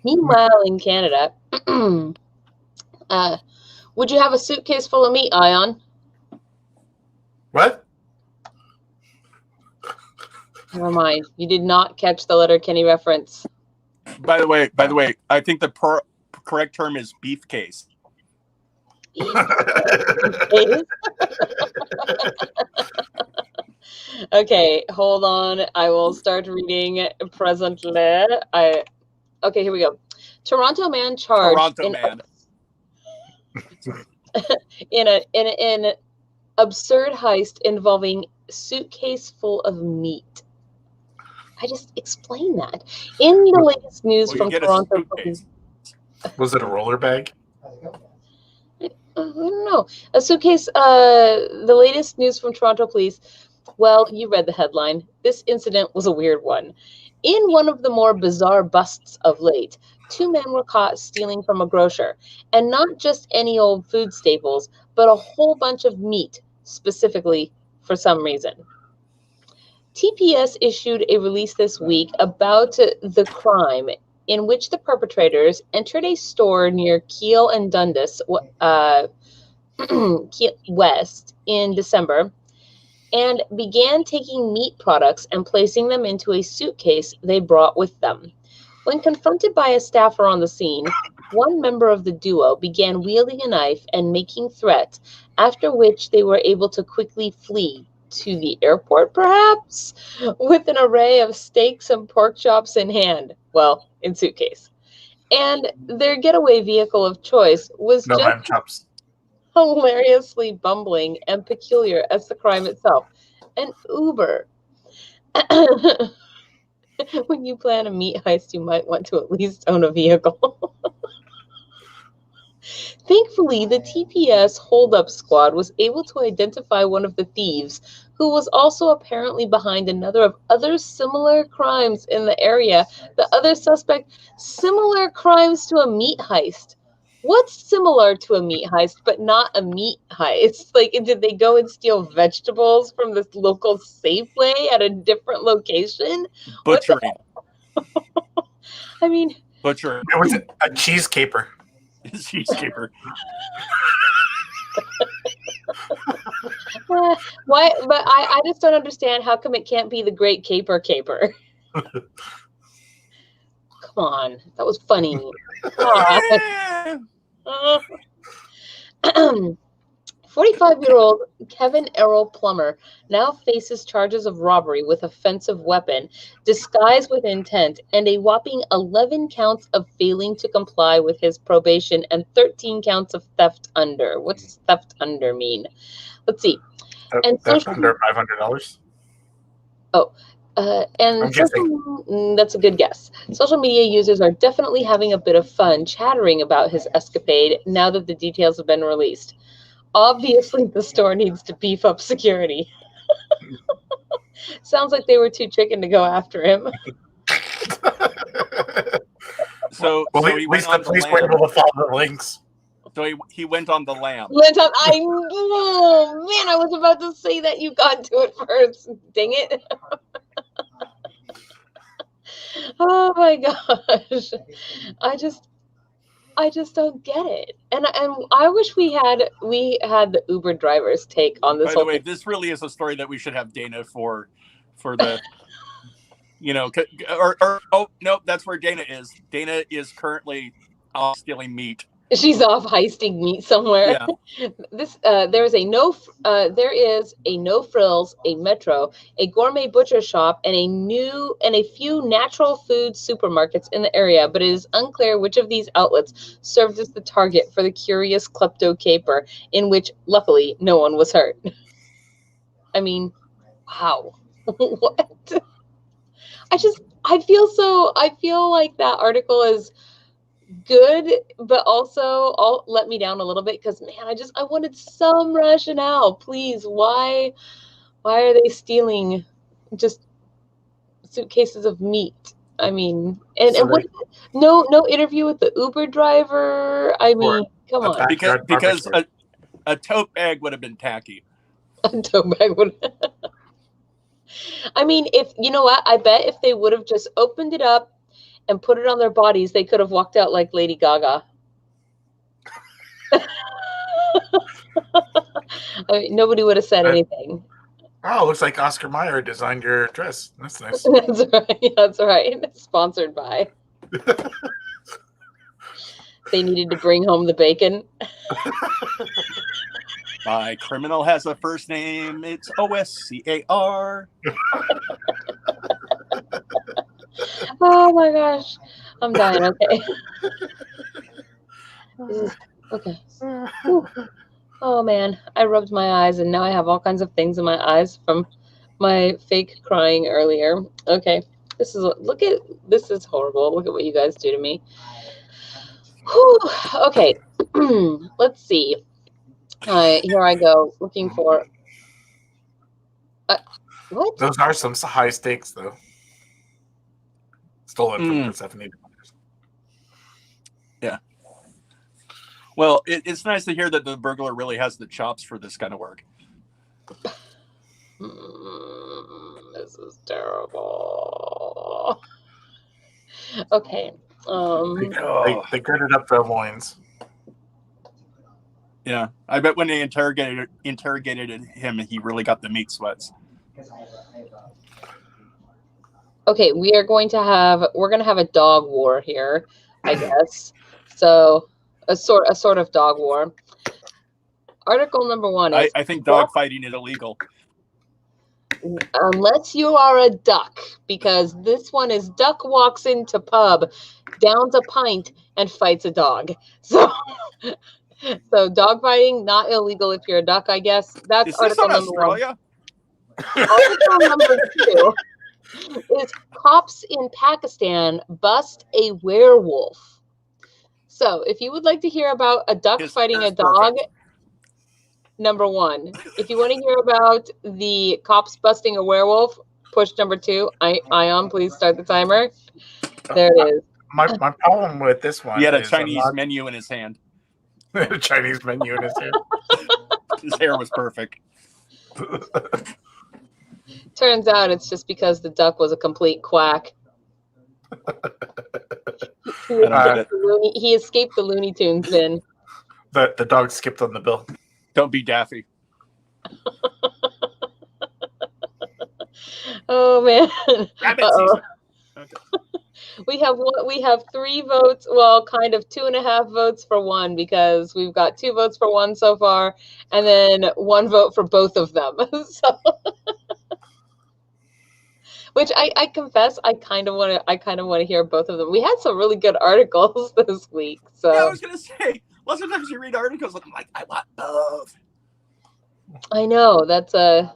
Meanwhile in Canada, would you have a suitcase full of meat, Ion? What? Never mind. You did not catch the Letterkenny reference. By the way, I think the correct term is beef case. Okay, hold on. I will start reading presently. Okay, here we go. Toronto man charged in an absurd heist involving suitcase full of meat. I just explained that. In the latest news from Toronto. Was it a roller bag? I don't know. A suitcase, the latest news from Toronto police. Well, you read the headline. This incident was a weird one. In one of the more bizarre busts of late, 2 men were caught stealing from a grocer. And not just any old food staples, but a whole bunch of meat, specifically for some reason. TPS issued a release this week about the crime, in which the perpetrators entered a store near Keele and Dundas West in December and began taking meat products and placing them into a suitcase they brought with them. When confronted by a staffer on the scene, one member of the duo began wielding a knife and making threats, after which they were able to quickly flee to the airport, perhaps, with an array of steaks and pork chops in hand. Well, in suitcase. And their getaway vehicle of choice was just hilariously bumbling and peculiar as the crime itself. An Uber. When you plan a meat heist, you might want to at least own a vehicle. Thankfully, the TPS hold-up squad was able to identify one of the thieves, who was also apparently behind another of other similar crimes in the area. The other suspect, similar crimes to a meat heist. What's similar to a meat heist, but not a meat heist? Like, did they go and steal vegetables from this local Safeway at a different location? Butchering. I mean, Butchering. It was a cheese caper. Cheese caper. why? But I just don't understand how come it can't be the Great Caper. Come on, that was funny. 45-year-old Kevin Errol Plummer now faces charges of robbery with offensive weapon, disguised with intent, and a whopping 11 counts of failing to comply with his probation and 13 counts of theft under. What's theft under mean? Let's see. And That's under $500. And that's a good guess. Social media users are definitely having a bit of fun chattering about his escapade now that the details have been released. Obviously, the store needs to beef up security. Sounds like they were too chicken to go after him. So he went on the police were able to follow the links. So he went on the lam. Oh man, I was about to say that. You got to it first. Dang it. Oh my gosh. I just don't get it. And I wish we had the Uber driver's take on this. By the way, this really is a story that we should have Dana for the oh no, that's where Dana is. Dana is currently off stealing meat. She's off heisting meat somewhere. Yeah. There is a no frills, a Metro, a gourmet butcher shop, and a few natural food supermarkets in the area, but it is unclear which of these outlets served as the target for the curious klepto caper, in which luckily no one was hurt. I mean, wow. What? I feel like that article is good, but also let me down a little bit because man, I wanted some rationale. Please, why are they stealing just suitcases of meat? I mean, and what? No interview with the Uber driver. I mean, come on. Because a tote bag would have been tacky. A tote bag would. I mean, if you know what, I bet if they would have just opened it up and put it on their bodies, they could have walked out like Lady Gaga. I mean, nobody would have said anything. Oh, looks like Oscar Mayer designed your dress. That's nice. That's right. That's right. Sponsored by. They needed to bring home the bacon. My criminal has a first name. It's OSCAR. Oh my gosh, I'm dying. Okay. Okay. Whew. Oh man, I rubbed my eyes and now I have all kinds of things in my eyes from my fake crying earlier. Okay, this is horrible. Look at what you guys do to me. Whew. Okay, let's see. Here I go looking for. What? Those are some high stakes, though. Stolen from Persephone. Yeah. Well, it's nice to hear that the burglar really has the chops for this kind of work. This is terrible. Okay. They girded up their loins. Yeah, I bet when they interrogated him, he really got the meat sweats. Okay, we're going to have a dog war here, I guess. So a sort of dog war. Article number 1 is I think dog fighting is illegal. Unless you are a duck, because this one is duck walks into pub, downs a pint, and fights a dog. So dog fighting, not illegal if you're a duck, I guess. That's is this article on number Australia? 1. Article number 2 is cops in Pakistan bust a werewolf. So if you would like to hear about a duck fighting a dog, number 1. If you want to hear about the cops busting a werewolf, push number 2. Ion, please start the timer. There it is. My problem with this one He had a is Chinese menu in his hand. a Chinese menu in his hand. His hair was perfect. Turns out it's just because the duck was a complete quack. He escaped the Looney Tunes bin. The dog skipped on the bill. Don't be Daffy. Oh man. Rabbit season. Okay. We have 3 votes. Well, kind of 2.5 votes for one, because we've got 2 votes for one so far, and then 1 vote for both of them. So, which I confess, I kind of want to hear both of them. We had some really good articles this week. So Yeah, I was gonna say, lots of times you read articles like, I'm like, I want both. I know that's a.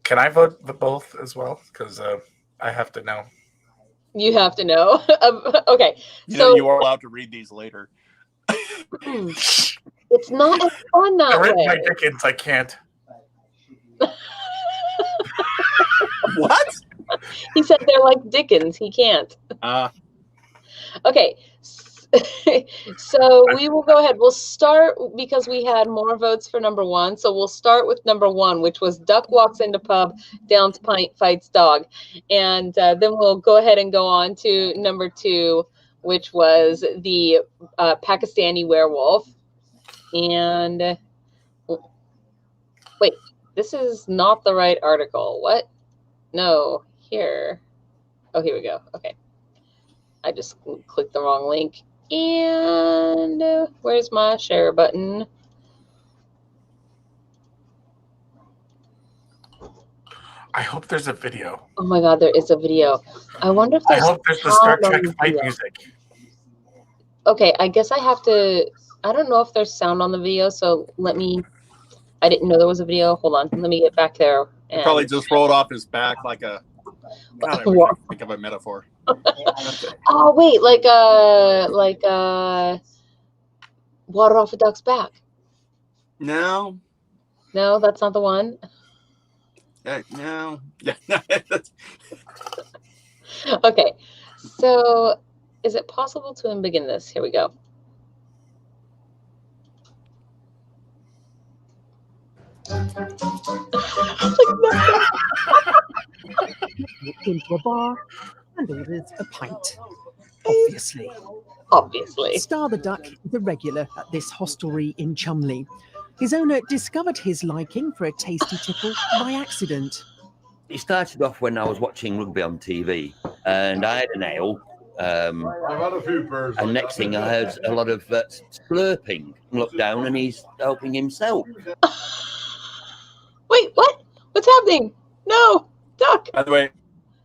Can I vote for both as well? Because I have to know. You have to know. Okay, You know, you are allowed to read these later. It's not as fun that I read way. my Dickens. I can't. What? He said they're like Dickens. He can't. Okay. So we will go ahead. We'll start because we had more votes for number 1. So we'll start with number 1, which was Duck walks into pub, downs pint, fights dog. And then we'll go ahead and go on to number 2, which was the Pakistani werewolf. And wait, this is not the right article. What? No, here. Oh, here we go. Okay. I just clicked the wrong link. And where's my share button? I hope there's a video. Oh my God, there is a video. I wonder if I hope there's the Star Trek fight music. Okay, I guess I have to. I don't know if there's sound on the video, so let me. I didn't know there was a video. Hold on, let me get back there. And... Probably just rolled off his back like a. God, I wish I could think of a metaphor. Oh wait, like water off a duck's back. No. No, that's not the one. No. Yeah. Okay, so is it possible to begin this? Here we go. Into a bar and orders a pint. Obviously. Obviously. Star the Duck is a regular at this hostelry in Chumley. His owner discovered his liking for a tasty tickle by accident. It started off when I was watching rugby on TV, and I had an ale. And next thing I heard a lot of slurping. Looked down and he's helping himself. Wait, what? What's happening? No, duck. By the way,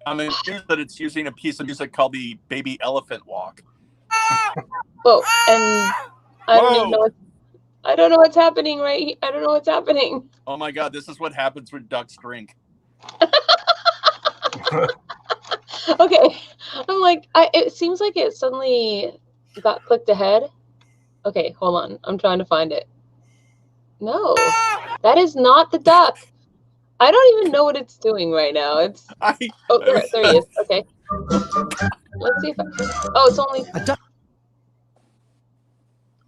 I'm amused that it's using a piece of music called the Baby Elephant Walk. Whoa, and I don't even know. I don't know what's happening right here. I don't know what's happening. Oh my God, this is what happens when ducks drink. Okay, I'm like, it seems like it suddenly got clicked ahead. Okay, hold on. I'm trying to find it. No, that is not the duck. I don't even know what it's doing right now. It's oh, there he is. Okay, let's see if oh, it's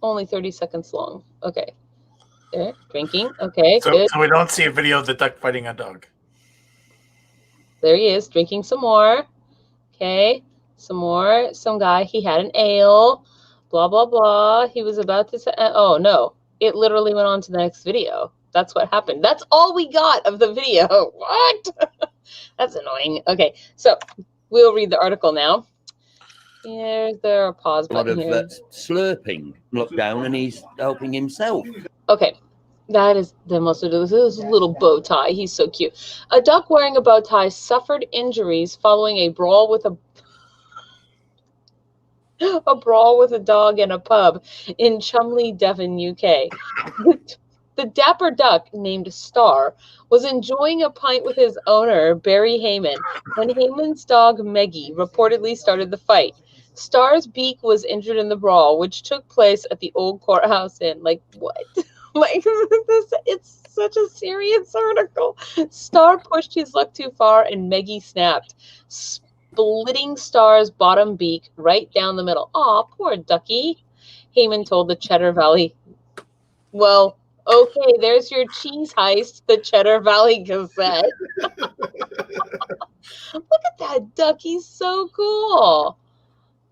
only 30 seconds long. Okay, there, drinking. Okay, so, good. So we don't see a video of the duck fighting a dog. There he is, drinking some more. Okay, some more. Some guy, he had an ale. Blah, blah, blah. He was about to say, oh, no. It literally went on to the next video. That's what happened. That's all we got of the video. What? That's annoying. Okay, so we'll read the article now. Here's their pause button here. A lot of slurping. Looked down and he's helping himself. Okay. That is the most ridiculous little bow tie. He's so cute. A duck wearing a bow tie suffered injuries following a brawl with a dog in a pub in Chumley, Devon, UK. The dapper duck, named Star, was enjoying a pint with his owner, Barry Heyman, when Heyman's dog, Meggie, reportedly started the fight. Star's beak was injured in the brawl, which took place at the Old Courthouse Inn. Like, what? Like it's such a serious article. Star pushed his luck too far and Meggie snapped, splitting Star's bottom beak right down the middle. Aw, poor ducky. Heyman told the Cheddar Valley. Well, okay, there's your cheese heist, the Cheddar Valley Gazette. Look at that duck. He's so cool.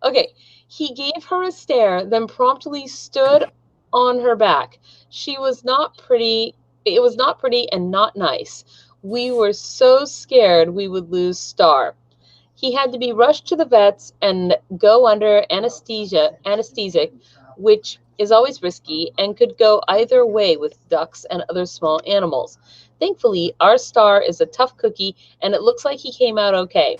Okay, he gave her a stare, then promptly stood on her back. She was not pretty. It was not pretty and not nice. We were so scared we would lose Star. He had to be rushed to the vets and go under anesthetic, which is always risky and could go either way with ducks and other small animals. Thankfully, our Star is a tough cookie, and it looks like he came out okay.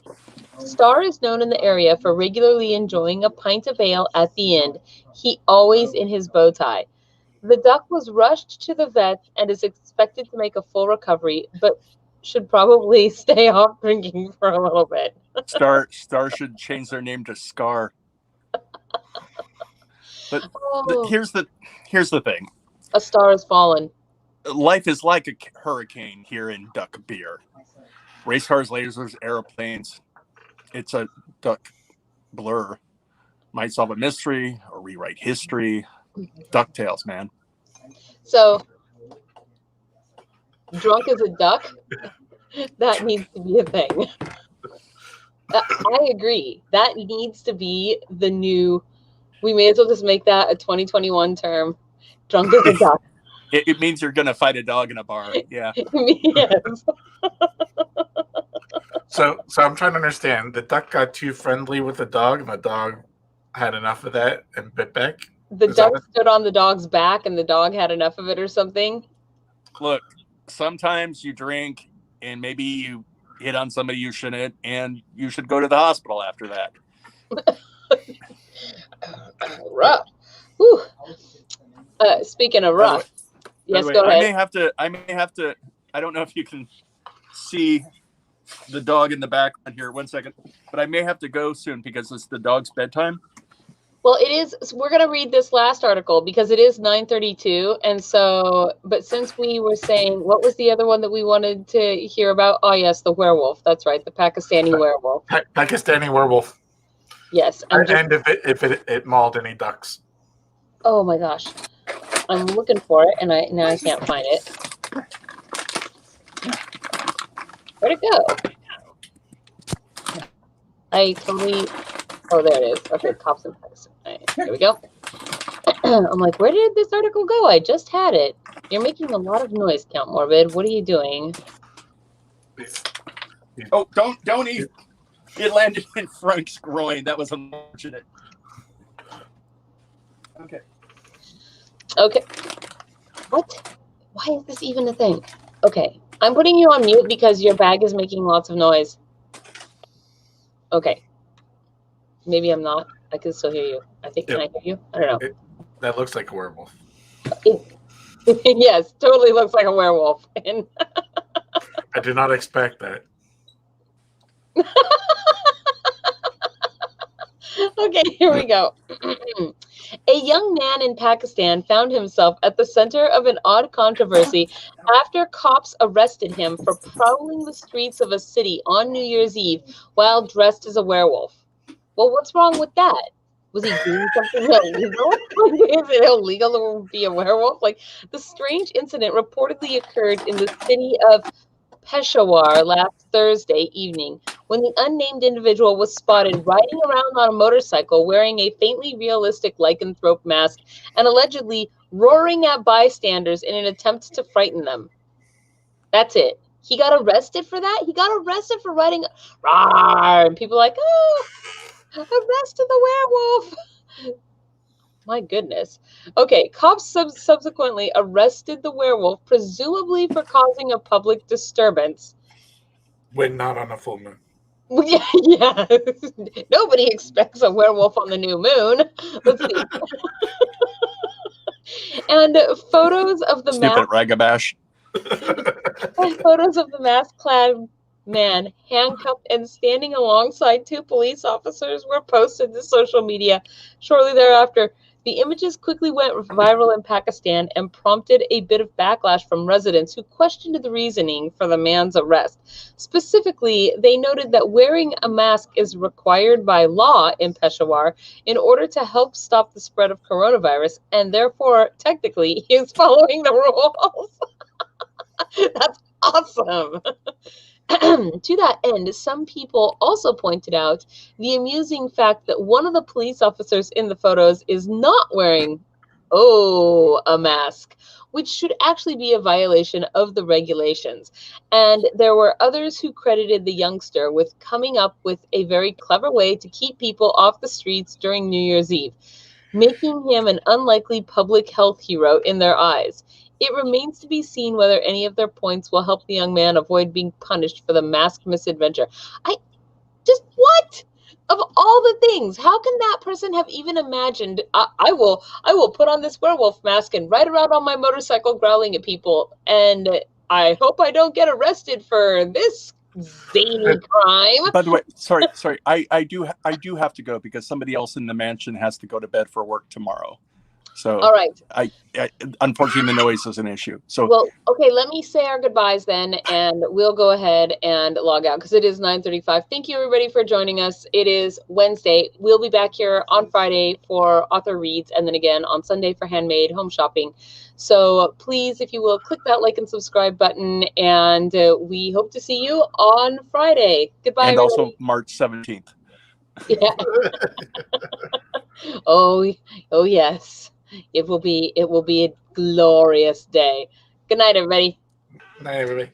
Star is known in the area for regularly enjoying a pint of ale at the end, he always in his bow tie. The duck was rushed to the vet and is expected to make a full recovery, but should probably stay off drinking for a little bit. Star should change their name to Scar. But here's the thing. A star has fallen. Life is like a hurricane here in Duck Beer. Race cars, lasers, airplanes. It's a duck blur. Might solve a mystery or rewrite history. DuckTales, man. So, drunk as a duck? That needs to be a thing. I agree. That needs to be the new... We may as well just make that a 2021 term. Drunk as a duck. It means you're going to fight a dog in a bar. Yeah. Yes. So I'm trying to understand. The duck got too friendly with the dog, and the dog had enough of that and bit back? The duck stood on the dog's back, and the dog had enough of it or something? Look, sometimes you drink, and maybe you hit on somebody you shouldn't, and you should go to the hospital after that. Rough. Whew. Speaking of rough, yes, go ahead. I may have to. I don't know if you can see the dog in the background here. 1 second, but I may have to go soon because it's the dog's bedtime. Well, it is. We're gonna read this last article because it is 9:32, and so. But since we were saying, what was the other one that we wanted to hear about? Oh, yes, the werewolf. That's right, the Pakistani werewolf. Pakistani werewolf. Yes, and if it mauled any ducks. Oh my gosh, I'm looking for it, and now I can't find it. Where'd it go? I totally. Oh, there it is. Okay, cops in Pakistan. Right, here we go. I'm like, where did this article go? I just had it. You're making a lot of noise, Count Morbid. What are you doing? Oh, don't eat. It landed in Frank's groin. That was unfortunate. Okay. What? Why is this even a thing? Okay. I'm putting you on mute because your bag is making lots of noise. Okay. Maybe I'm not. I can still hear you. I think. Can I hear you? I don't know. That looks like a werewolf. Yes, totally looks like a werewolf. And I did not expect that. Okay, here we go. A young man in Pakistan found himself at the center of an odd controversy after cops arrested him for prowling the streets of a city on New Year's Eve while dressed as a werewolf. Well, what's wrong with that? Was he doing something illegal? Is it illegal to be a werewolf? Like, the strange incident reportedly occurred in the city of Peshawar last Thursday evening when the unnamed individual was spotted riding around on a motorcycle wearing a faintly realistic lycanthrope mask and allegedly roaring at bystanders in an attempt to frighten them. That's it. He got arrested for that? He got arrested for riding rawr, and people are like, oh, arrested the werewolf. My goodness. Okay, cops subsequently arrested the werewolf, presumably for causing a public disturbance. When not on a full moon. Yeah. Nobody expects a werewolf on the new moon. Let's see. And photos of the Stupid ragabash. Photos of the mask-clad man handcuffed and standing alongside two police officers were posted to social media. Shortly thereafter, The images quickly went viral in Pakistan and prompted a bit of backlash from residents who questioned the reasoning for the man's arrest. Specifically, they noted that wearing a mask is required by law in Peshawar in order to help stop the spread of coronavirus, and therefore, technically, he is following the rules. That's awesome. To that end, some people also pointed out the amusing fact that one of the police officers in the photos is not wearing, a mask, which should actually be a violation of the regulations. And there were others who credited the youngster with coming up with a very clever way to keep people off the streets during New Year's Eve, making him an unlikely public health hero in their eyes. It remains to be seen whether any of their points will help the young man avoid being punished for the masked misadventure. What? Of all the things, how can that person have even imagined, I will put on this werewolf mask and ride around on my motorcycle growling at people, and I hope I don't get arrested for this zany crime. By the way, sorry, I do have to go because somebody else in the mansion has to go to bed for work tomorrow. So, all right. I unfortunately, the noise is an issue. So, well, okay, let me say our goodbyes then, and we'll go ahead and log out because it is 9:35. Thank you, everybody, for joining us. It is Wednesday. We'll be back here on Friday for author reads, and then again on Sunday for handmade home shopping. So please, if you will, click that like and subscribe button, and we hope to see you on Friday. Goodbye, and everybody. also March 17th. Yeah. Oh yes. It will be a glorious day. Good night, everybody. Good night, everybody.